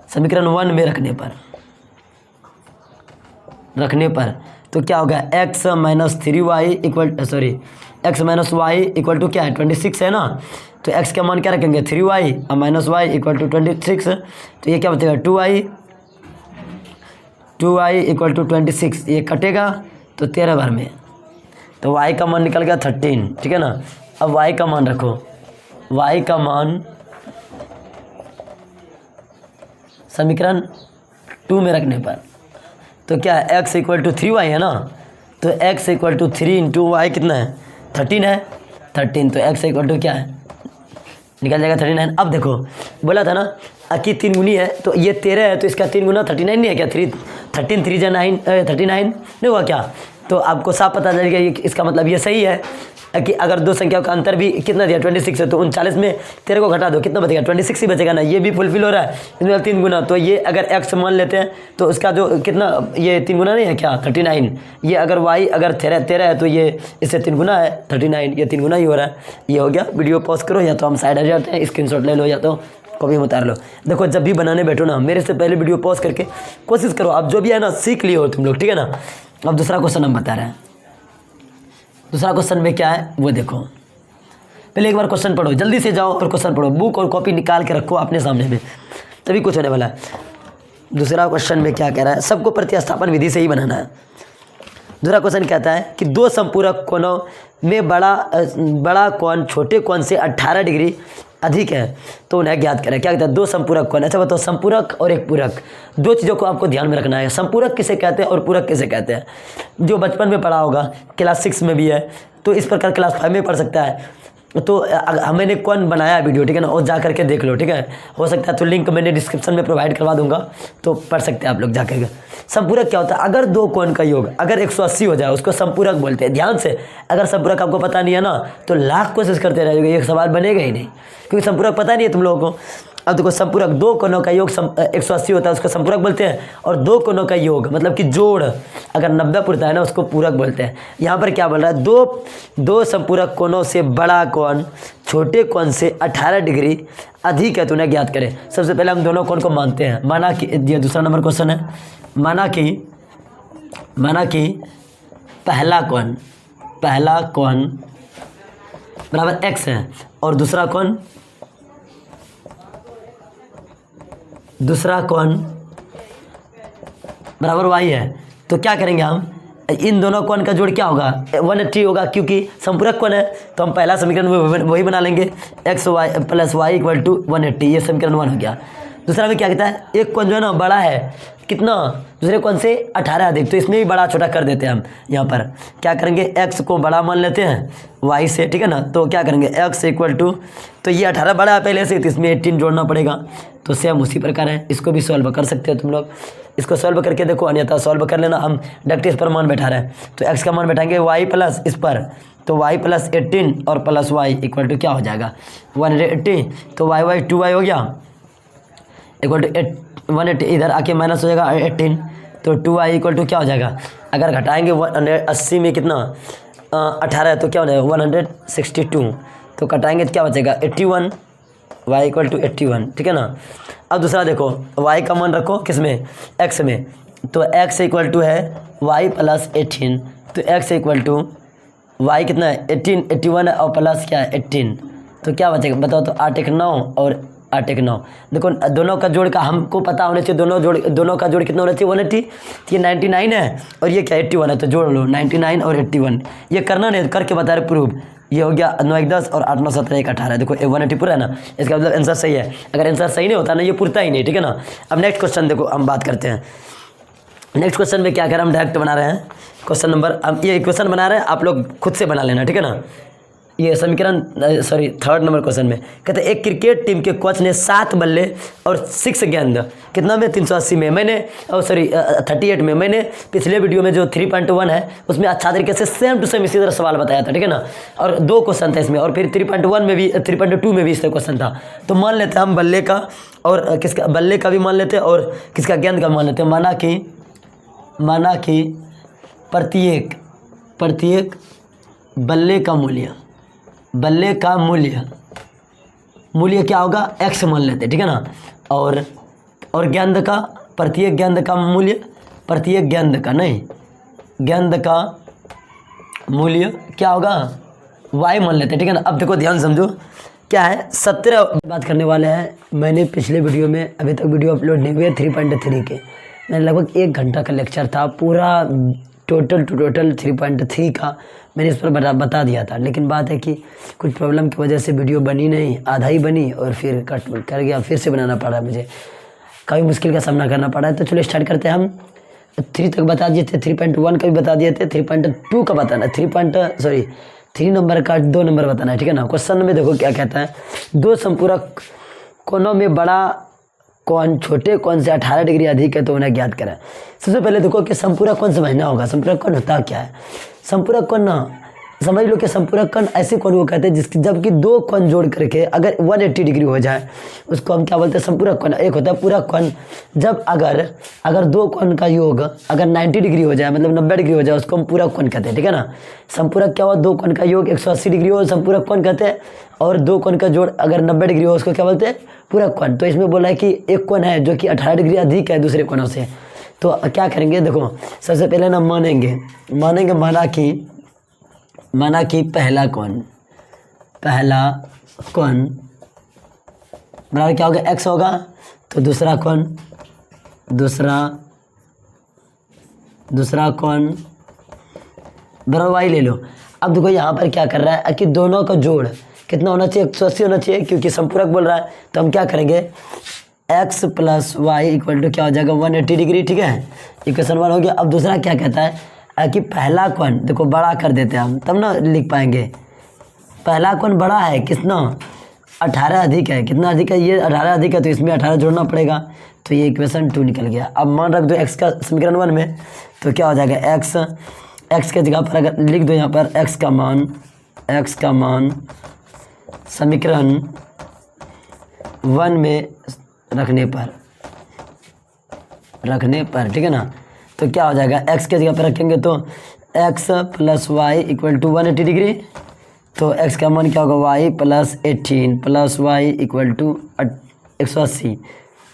[SPEAKER 1] समीकरण 1 में रखने पर तो क्या होगा, x minus 3y equal x minus y equal to क्या है 26 है ना, तो x का मान क्या रखेंगे 3y और माइनस वाई इक्वल टू 26, तो ये क्या बचेगा 2y इक्वल टू 26, ये कटेगा तो 13 बार में, तो y का मान निकल गया 13, ठीक है ना। अब y का मान रखो, y का मान समीकरण 2 में रखने पर तो क्या है x इक्वल टू 3y है ना, तो x equal to 3 into y कितना है 13 है, 13, तो x इक्वल टू क्या है निकल जाएगा 39। अब देखो बोला था ना कि 3 गुनी है, तो ये 13 है, तो इसका 3 गुना 39 नहीं है क्या, 13 3 जा 9 39 नहीं हुआ क्या, तो आपको साफ पता चल गया, इसका मतलब ये सही है कि अगर दो संख्याओं का अंतर भी कितना दिया 26 है, तो 39 में 13 को घटा दो, कितना बचेगा 26 ही बचेगा ना, ये भी फुलफिल हो रहा है, इसमें 3 गुना, तो ये अगर x मान लेते हैं तो उसका जो कितना, ये 3 गुना नहीं है क्या 39, ये अगर y अगर 13 है तो ये इससे 3 गुना है 39, ये 3 गुना ही हो रहा है। ये हो गया, वीडियो पॉज करो या तो हम साइड हट जाते हैं, स्क्रीनशॉट ले लो या तो कॉपी में उतार लो। देखो जब भी बनाने बैठो ना, मेरे से पहले वीडियो पॉज करके कोशिश करो, आप जो भी है ना सीख लिए हो तुम लोग, ठीक है ना। अब दूसरा क्वेश्चन हम बता रहे हैं, दूसरा क्वेश्चन में क्या है वो देखो, पहले एक बार क्वेश्चन पढ़ो, जल्दी से जाओ और क्वेश्चन पढ़ो, बुक और कॉपी निकाल के रखो अपने सामने में, तभी कुछ होने वाला है। दूसरा क्वेश्चन में क्या कह रहा है, सबको प्रतिस्थापन विधि से ही बनाना है। दूसरा क्वेश्चन कहता है कि दो संपूरक कोणों में बड़ा कोण छोटे कोण से 18 डिग्री अधिक है, तो उन्हें ज्ञात करें। क्या कहता है, दो संपूरक कोण, अच्छा बताओ संपूरक और एक पूरक, दो चीज़ों को आपको ध्यान में रखना है। संपूरक किसे कहते हैं और पूरक किसे कहते हैं, जो बचपन में पढ़ा होगा, क्लास 6 में भी है, तो इस प्रकार क्लास 5 में पढ़ सकता है। तो मैंने कौन बनाया वीडियो, ठीक है ना, और जा करके देख लो, ठीक है, हो सकता है तो लिंक मैंने डिस्क्रिप्शन में प्रोवाइड करवा दूंगा, तो पढ़ सकते हैं आप लोग जा करके। संपूरक क्या होता है, अगर दो कोण का योग अगर 180 हो जाए उसको संपूरक बोलते हैं। ध्यान से, अगर संपूरक आपको पता नहीं है ना तो लाख कोशिश करते रहेगा, ये सवाल बनेगा ही नहीं, क्योंकि संपूरक पता नहीं है तुम लोगों को। अब देखो संपूरक, दो कोणों का योग 180 होता है उसको संपूरक बोलते हैं, और दो कोणों का योग मतलब कि जोड़ अगर 90 पुरता है ना उसको पूरक बोलते हैं। यहाँ पर क्या बोल रहा है, दो संपूरक कोणों से बड़ा कोण छोटे कोण से 18 डिग्री अधिक है, तो उन्हें ज्ञात करें। सबसे पहले हम दोनों कोण को मानते हैं। माना कि ये दूसरा नंबर क्वेश्चन है, माना कि पहला कोण बराबर x है और दूसरा कोण बराबर y है, तो क्या करेंगे हम, इन दोनों कोण का जोड़ क्या होगा 180 होगा, क्योंकि संपूरक कोण है, तो हम पहला समीकरण वही बना लेंगे, x y plus y equal to 180, ये समीकरण 1 हो गया। दूसरा में क्या कहता है, एक कोण जो है ना बड़ा है कितना, दूसरे कोण से 18 अधिक, तो इसमें भी बड़ा छोटा कर देते हैं हम। यहाँ पर क्या करेंगे, x को बड़ा मान लेते हैं y से, ठीक है ना, तो क्या करेंगे x इक्वल टू, तो ये 18 बड़ा है पहले से, तो इसमें 18 जोड़ना पड़ेगा, तो सेम उसी प्रकार है, इसको भी सॉल्व कर सकते हो तुम लोग। इसको सॉल्व करके देखो, अन्यथा सॉल्व कर लेना। हम डायरेक्ट इस पर मान बैठा रहे हैं, तो x का मान बैठाएंगे y प्लस इस पर, तो y प्लस 18 और प्लस y इक्वल टू क्या हो जाएगा 180, तो y 2y हो गया इक्वल टू 180, इधर आके माइनस हो जाएगा 18, तो 2y इक्वल टू क्या हो जाएगा, अगर घटाएंगे 180 में कितना 18 है तो क्या हो जाएगा 162, तो कटाएंगे तो क्या बचेगा 81, y इक्वल टू 81, ठीक है ना। अब दूसरा देखो, y का मान रखो किस में, x में, तो x इक्वल टू है y प्लस 18, तो x इक्वल टू y कितना है 18, 81 है और प्लस क्या है 18, तो क्या बचेगा बताओ, तो 8 1 9 और 8 1 9। देखो दोनों का जोड़ का हमको पता होना चाहिए, दोनों का जोड़ कितना होना चाहिए 180, ये 99 है और ये क्या 81 है, तो जोड़ लो 99 और 81, ये करना नहीं करके बता रहे प्रूफ, ये हो गया 9 1 10 और 8 9 17 1 18। देखो 180 पूरा है ना, इसका मतलब आंसर सही है। अगर आंसर सही नहीं होता ना, ये पूरता ही नहीं, ठीक है ना। अब नेक्स्ट क्वेश्चन देखो हम बात करते हैं। नेक्स्ट क्वेश्चन में क्या कर हम डायरेक्ट बना रहे हैं क्वेश्चन नंबर, अब ये क्वेश्चन बना रहे हैं, आप लोग खुद से बना लेना, ठीक है ना। ये समीकरण सॉरी 3rd नंबर क्वेश्चन में कहते हैं एक क्रिकेट टीम के कोच ने 7 बल्ले और 6 गेंद कितना में 380 में, मैंने 38 में, मैंने पिछले वीडियो में जो 3.1 है उसमें अच्छा तरीके से सेम टू सेम इसी तरह सवाल बताया था, ठीक है ना। और 2 क्वेश्चन था इसमें, और फिर 3.1 में भी 3.2 में भी इसका क्वेश्चन था। तो मान लेते हैं हम बल्ले का और किसका, बल्ले का भी मान लेते हैं और किसका, गेंद का मान लेते हैं। माना कि प्रत्येक बल्ले का मूल्य क्या होगा, x मान लेते हैं, ठीक है ना। और गेंद का, प्रत्येक गेंद का मूल्य क्या होगा, y मान लेते हैं, ठीक है ना। अब देखो ध्यान समझो क्या है, 17 बात करने वाले हैं। मैंने पिछले वीडियो में, अभी तक वीडियो अपलोड नहीं हुए 3.3 के, मैंने लगभग 1 घंटा का लेक्चर था पूरा, टोटल 3.3 का मैंने इस पर बता दिया था। लेकिन बात है कि कुछ प्रॉब्लम की वजह से वीडियो बनी नहीं, आधा ही बनी और फिर कट कर गया, फिर से बनाना पड़ा, मुझे काफ़ी मुश्किल का सामना करना पड़ा है। तो चलो स्टार्ट करते हैं। हम 3 तक बता दिए थे, 3.1 का भी बता दिए थे, 3.2 का बताना, 3 नंबर का 2 नंबर बताना है, ठीक है ना। क्वेश्चन में देखो क्या कहता है, 2 संपूरक कोनों में बड़ा कौन छोटे कौन से 18 डिग्री अधिक है तो उन्हें ज्ञात करें। सबसे पहले देखो कि संपूरक कोण समझना होगा। संपूरक कोण होता क्या है, संपूरक कोण ना समझ लो कि संपूरक कोण ऐसे कोण को कहते हैं जिसकी जबकि 2 कोण जोड़ करके अगर 180 डिग्री हो जाए उसको हम क्या बोलते हैं, संपूरक कोण। एक होता है पूरक कोण, जब अगर 2 कोण का योग अगर 90 डिग्री हो जाए, मतलब 90 डिग्री हो जाए, उसको हम पूरक कोण कहते हैं, ठीक है ना। संपूरक क्या हुआ, 2 कोण का योग 180 डिग्री हो, संपूरक कोण कहते हैं। और 2 कोण का जोड़ अगर 90 डिग्री हो उसको क्या बोलते हैं, पूरक कोण। तो इसमें बोला है कि एक कोण है जो कि 18 डिग्री अधिक है दूसरे कोणों से। तो क्या करेंगे, देखो सबसे पहले ना मानेंगे माना कि पहला कोण बराबर क्या होगा, x होगा। तो दूसरा कोण बराबर y ले लो। अब देखो यहाँ पर क्या कर रहा है कि दोनों का जोड़ कितना होना चाहिए, 180 होना चाहिए, क्योंकि संपूरक बोल रहा है। तो हम क्या करेंगे, x + y इक्वल टू क्या हो जाएगा, 180 डिग्री, ठीक है। इक्वेशन 1 हो गया। अब दूसरा क्या कहता है कि पहला कोण, देखो बड़ा कर देते हैं हम, तब ना लिख पाएंगे। पहला कोण बड़ा है, कितना, 18 अधिक है, कितना अधिक है, ये 18 अधिक है, तो इसमें 18 जोड़ना पड़ेगा। तो ये इक्वेशन 2 निकल गया। अब मान रख दो x का समीकरण 1 में, तो क्या हो जाएगा, x के जगह पर अगर लिख दो यहाँ पर x का मान समीकरण 1 में रखने पर, ठीक है ना। तो क्या हो जाएगा, x के जगह पर रखेंगे तो x + y equal to 180 degree. तो x का मान क्या होगा, y + 18 + y इक्वल टू 180।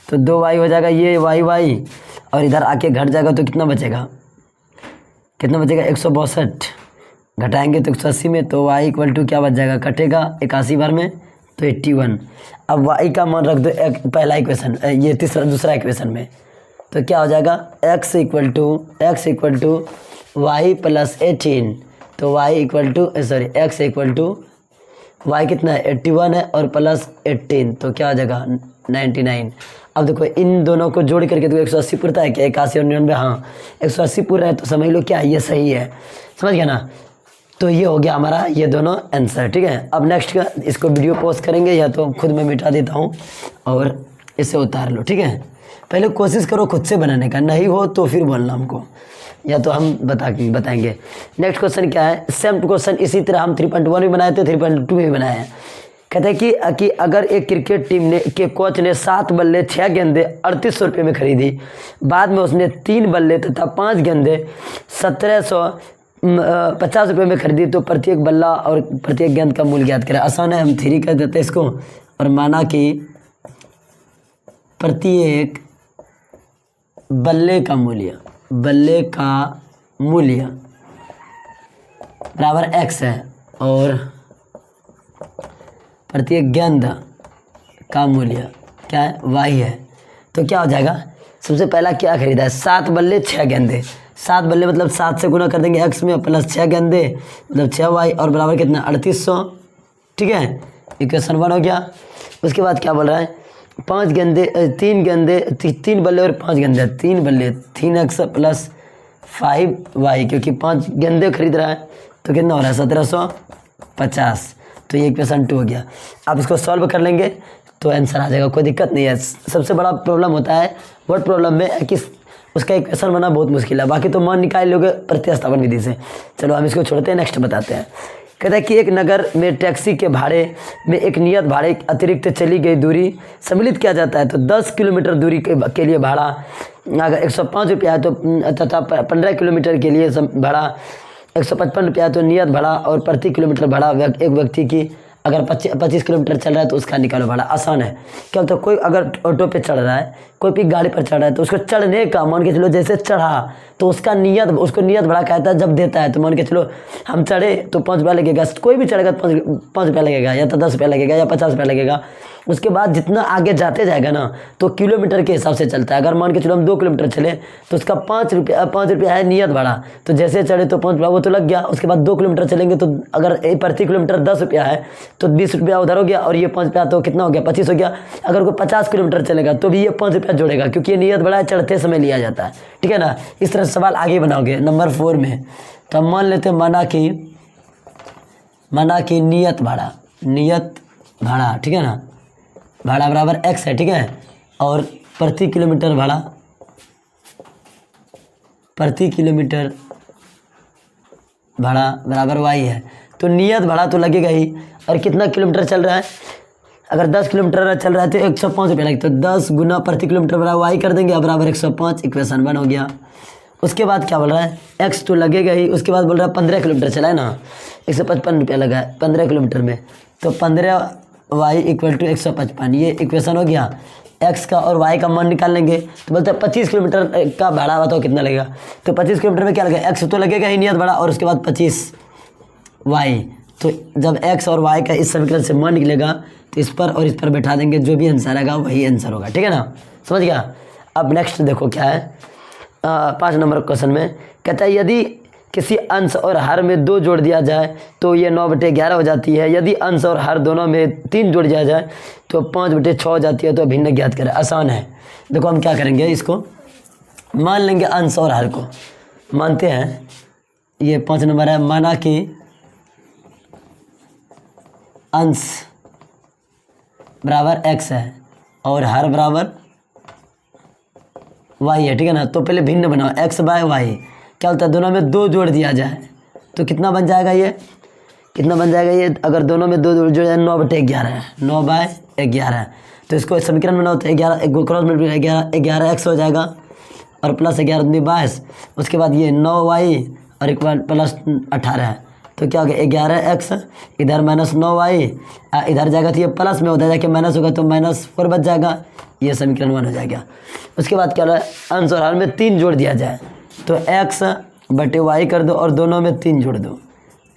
[SPEAKER 1] तो 2y हो जाएगा, ये y और इधर आके घट जाएगा तो कितना बचेगा 162। घटाएंगे तो 180 में, तो y इक्वल टू क्या बच जाएगा, कटेगा 81 बार में तो 81। अब y का मान रख दो पहला इक्वेशन, ये दूसरा इक्वेशन में, तो क्या हो जाएगा, x इक्वल टू y + 18। तो y equal to x equal to y कितना है, 81 है और प्लस 18, तो क्या हो जाएगा 99। अब देखो इन दोनों को जोड़ करके तो 180 पूरता है क्या, 81 और 99, हाँ 180 पूरा है, तो समझ लो क्या ये सही है, समझ गया ना। तो ये हो गया हमारा ये दोनों आंसर, ठीक है। अब नेक्स्ट का इसको वीडियो पोस्ट करेंगे, या तो खुद मैं मिटा देता हूँ और इसे उतार लो, ठीक है। पहले कोशिश करो खुद से बनाने का, नहीं हो तो फिर बोलना हमको, या तो हम बताएंगे। नेक्स्ट क्वेश्चन क्या है, सेम क्वेश्चन इसी तरह हम 3.1 में बनाए थे, 3.2 में भी बनाए हैं। कहते हैं कि अगर एक क्रिकेट टीम के कोच ने 7 बल्ले 6 गेंदें 3800 रुपये में खरीदी, बाद में उसने 3 बल्ले तथा 5 गेंदें 1750 रुपये में खरीदी, तो प्रत्येक बल्ला और प्रत्येक गेंद का मूल्य ज्ञात करें। आसान है, हम 3 कर देते हैं इसको। और माना कि प्रत्येक बल्ले का मूल्य बराबर x है और प्रत्येक गेंद का मूल्य क्या है, y है। तो क्या हो जाएगा, सबसे पहला क्या खरीदा है, 7 बल्ले 6 गेंदे। 7 बल्ले मतलब 7 से गुना कर देंगे एक्स में, प्लस 6 गेंदे मतलब 6y और बराबर कितना 3800। ठीक है, इक्वेशन 1 हो गया। उसके बाद क्या बोल रहा है, 5 गेंदे 3 गेंदे 3 बल्ले और 5 गेंदे, 3 बल्ले 3x प्लस 5y, क्योंकि 5 गेंदे खरीद रहा है तो कितना हो रहा है 1750। तो ये इक्वेशन 2 हो गया। आप इसको सॉल्व कर लेंगे तो आंसर आ जाएगा, कोई दिक्कत नहीं है। सबसे बड़ा प्रॉब्लम होता है वर्ड प्रॉब्लम में कि उसका इक्वेशन बना बहुत मुश्किल है, बाकी तो मान निकाल लोगे प्रतिस्थापन विधि से। चलो हम इसको छोड़ते हैं, नेक्स्ट बताते हैं। कहता है कि एक नगर में टैक्सी के भाड़े में एक नियत भाड़े अतिरिक्त चली गई दूरी सम्मिलित किया जाता है, तो 10 किलोमीटर दूरी के लिए भाड़ा अगर 105 रुपया है तो तथा 15 किलोमीटर के लिए भाड़ा 155 रुपया है तो नियत भाड़ा और प्रति किलोमीटर भाड़ा एक व्यक्ति की अगर 25 किलोमीटर चल रहा है तो उसका निकालो भाड़ा। आसान है। क्या होता है, कोई अगर ऑटो पे चढ़ रहा है, कोई भी गाड़ी पर चढ़ रहा है तो उसको चढ़ने का मान के चलो जैसे चढ़ा तो उसको नियत भाड़ा कहता है जब देता है। तो मान के चलो हम चढ़े तो 5 रुपया लगेगा, कोई भी चढ़ेगा तो 5 रुपया लगेगा, या तो 10 रुपया लगेगा या 50 रुपया लगेगा। उसके बाद जितना आगे जाते जाएगा ना तो किलोमीटर के हिसाब से चलता है। अगर मान के चलो हम 2 किलोमीटर चले तो उसका 5 रुपया है नियत भाड़ा, तो जैसे चढ़े तो 5 रुपया वो तो लग गया। उसके बाद 2 किलोमीटर चलेंगे तो अगर प्रति किलोमीटर 10 रुपया है तो 20 रुपया उधर हो गया और ये 5 रुपया तो कितना हो गया 25 हो गया। अगर कोई 50 किलोमीटर चलेगा तो भी ये 5 रुपया जोड़ेगा, क्योंकि ये नियत भाड़ा चढ़ते समय लिया जाता है। ठीक है ना। इस तरह सवाल आगे बनाओगे नंबर 4 में। तो हम मान लेते हैं माना कि नियत भाड़ा ठीक है ना, भाड़ा बराबर x है। ठीक है, और प्रति किलोमीटर भाड़ा बराबर y है। तो नियत भाड़ा तो लगेगा ही, और कितना किलोमीटर चल रहा है, अगर 10 किलोमीटर चल रहा है तो 105 रुपया लगेगा। तो 10 गुना प्रति किलोमीटर बराबर y कर देंगे, बराबर 105, इक्वेशन 1 हो गया। उसके बाद क्या बोल रहा है, x तो लगेगा ही। उसके बाद बोल रहा है 15 किलोमीटर चला है ना, 155 रुपया लगा है 15 किलोमीटर में, तो 15y इक्वल टू 155, ये इक्वेशन हो गया। x का और y का मान निकाल लेंगे तो बोलते हैं 25 किलोमीटर का भाड़ा बताओ कितना लगेगा। तो 25 किलोमीटर में क्या लगेगा, x तो लगेगा ही नियत भाड़ा, और उसके बाद 25y। तो जब x और y का इस समीकरण से मान निकलेगा तो इस पर और इस पर बैठा देंगे, जो भी आंसर आएगा वही आंसर होगा। ठीक है ना, समझ गया। अब नेक्स्ट देखो क्या है, 5 नंबर क्वेश्चन में कहता है यदि किसी अंश और हर में 2 जोड़ दिया जाए तो ये 9/11 हो जाती है। यदि अंश और हर दोनों में 3 जोड़ दिया जाए तो 5/6 हो जाती है। तो भिन्न ज्ञात करें। आसान है। देखो हम क्या करेंगे, इसको मान लेंगे अंश और हर को मानते हैं। ये 5 नंबर है, माना कि अंश बराबर x है और हर बराबर y है। ठीक है ना। तो पहले भिन्न बनाओ, x/y क्या होता है, दोनों में 2 जोड़ दिया जाए तो कितना बन जाएगा, ये कितना बन जाएगा, ये अगर दोनों में 2 जोड़ जाए 9/11 है, 9/11। तो इसको समीकरण बनाओ तो 11 क्रॉस मल्टीप्लाई 11x हो जाएगा और प्लस 11 दूनी 22। उसके बाद ये 9y और एक बार प्लस 18 है, तो क्या हो गया 11x, इधर माइनस 9y, इधर जाएगा तो ये प्लस में उधर जाके माइनस होगा तो -4 बच जाएगा। ये समीकरण 1 हो जाएगा। उसके बाद क्या हो रहा है, अंश और हर में 3 जोड़ दिया जाए तो x/y कर दो और दोनों में 3 जोड़ दो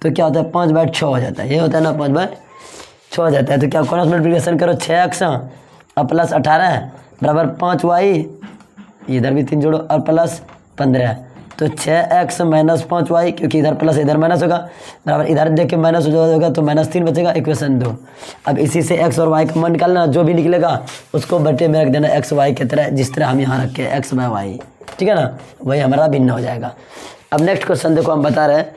[SPEAKER 1] तो क्या होता है 5/6 हो जाता है। ये होता है ना 5/6 हो जाता है। तो क्या क्रॉस मल्टीप्लिकेशन करो, 6x और प्लस 18 बराबर 5y, इधर भी 3 जोड़ो और प्लस 15, तो 6x माइनस 5y, क्योंकि इधर प्लस इधर माइनस होगा, बराबर इधर देख के माइनस हो जाएगा तो -3 बचेगा, इक्वेशन 2। अब इसी से x और y का मान निकालना, जो भी निकलेगा उसको बटे में रख देना x y की तरह, जिस तरह हम यहाँ रखे x/y। ठीक है ना, वही हमारा भिन्न हो जाएगा। अब नेक्स्ट क्वेश्चन देखो हम बता रहे हैं।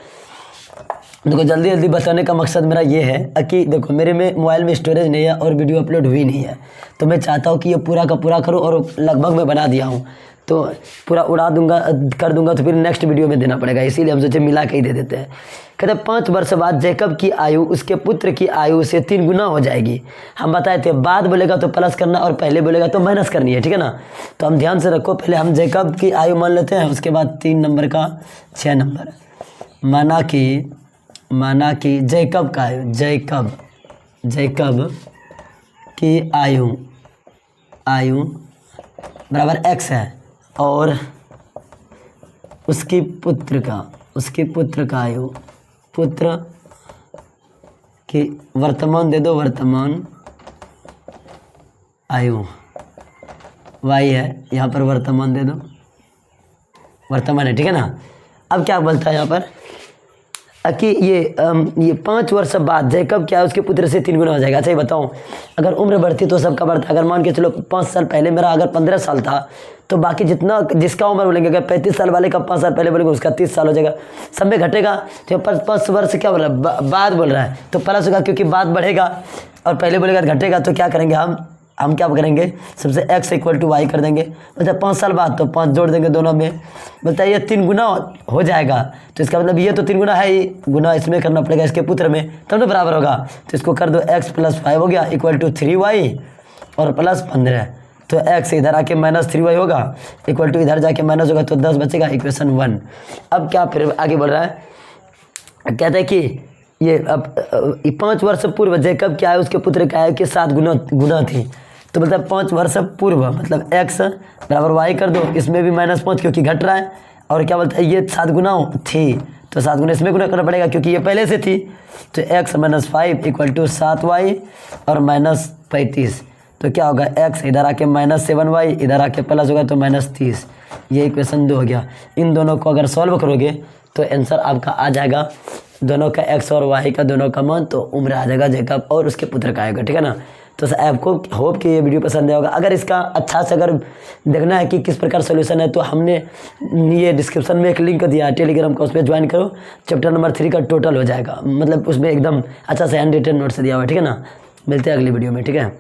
[SPEAKER 1] देखो जल्दी जल्दी बताने का मकसद मेरा ये है कि देखो मेरे में मोबाइल में स्टोरेज नहीं है और वीडियो अपलोड हुई नहीं है, तो मैं चाहता हूँ कि ये पूरा का पूरा करूँ, और लगभग मैं बना दिया हूँ तो पूरा उड़ा दूंगा कर दूंगा तो फिर नेक्स्ट वीडियो में देना पड़ेगा, इसीलिए हम सोचे मिला के ही दे देते हैं। कहते 5 वर्ष बाद जैकब की आयु उसके पुत्र की आयु से 3 गुना हो जाएगी। हम बताए थे बाद बोलेगा तो प्लस करना और पहले बोलेगा तो माइनस करनी है। ठीक है ना, तो हम ध्यान से रखो, पहले हम जैकब की आयु मान लेते हैं, उसके बाद 3 नंबर का 6 नंबर माना कि जैकब का आयु जैकब की आयु बराबर x है और उसके पुत्र का आयु, पुत्र की वर्तमान दे दो, वर्तमान आयु वाई है, यहाँ पर वर्तमान दे दो, वर्तमान है, ठीक है ना। अब क्या बोलता है यहाँ पर कि ये 5 वर्ष बाद जैकब क्या है उसके पुत्र से 3 गुना हो जाएगा। अच्छा ये बताओ, अगर उम्र बढ़ती तो सबका बढ़ता। अगर मान के चलो 5 साल पहले मेरा अगर 15 साल था तो बाकी जितना जिसका उम्र बोलेंगे, अगर 35 साल वाले का 5 साल पहले बोलेंगे उसका 30 साल हो जाएगा, सब में घटेगा। तो 5 वर्ष क्या बोल रहा है, बाद बोल रहा है तो प्लस होगा, क्योंकि बाद बढ़ेगा और पहले बोलेगा तो घटेगा। तो क्या करेंगे हम क्या करेंगे, सबसे x इक्वल टू वाई कर देंगे। मतलब 5 साल बाद तो 5 जोड़ देंगे दोनों में, बोलता है ये 3 गुना हो जाएगा। तो इसका मतलब ये तो 3 गुना है ही, गुना इसमें करना पड़ेगा इसके पुत्र में, तब तो बराबर होगा। तो इसको कर दो x + 5 हो गया इक्वल टू 3y और प्लस 15। तो x इधर आके -3y होगा इक्वल टू इधर जाके माइनस होगा, तो 10 बचेगा, इक्वेशन 1। अब क्या फिर आगे बढ़ रहा है, कहते हैं कि ये अब 5 वर्ष पूर्व जैकब क्या है उसके पुत्र क्या है कि 7 गुना थी। तो मतलब 5 वर्ष पूर्व मतलब x बराबर y कर दो, इसमें भी -5 क्योंकि घट रहा है। और क्या बोलता है ये 7 गुना थी तो 7 गुना इसमें गुना करना पड़ेगा क्योंकि ये पहले से थी। तो x - 5 इक्वल टू 7y और -35। तो क्या होगा, x इधर आके -7y इधर आके प्लस होगा तो -30। ये इक्वेशन 2 हो गया। इन दोनों को अगर सॉल्व करोगे तो आंसर आपका आ जाएगा, दोनों का x और y का दोनों का मान, तो उम्र आ जाएगा जैकब और उसके पुत्र का आएगा, ठीक है ना। तो आपको होप कि ये वीडियो पसंद आया होगा। अगर इसका अच्छा से अगर देखना है कि किस प्रकार सोल्यूशन है तो हमने ये डिस्क्रिप्शन में एक लिंक दिया है टेलीग्राम का, उस पर ज्वाइन करो, चैप्टर नंबर 3 का टोटल हो जाएगा। मतलब उसमें एकदम अच्छा से हैंड रिटन नोट्स दिया हुआ है, ठीक है ना। मिलते हैं अगली वीडियो में, ठीक है।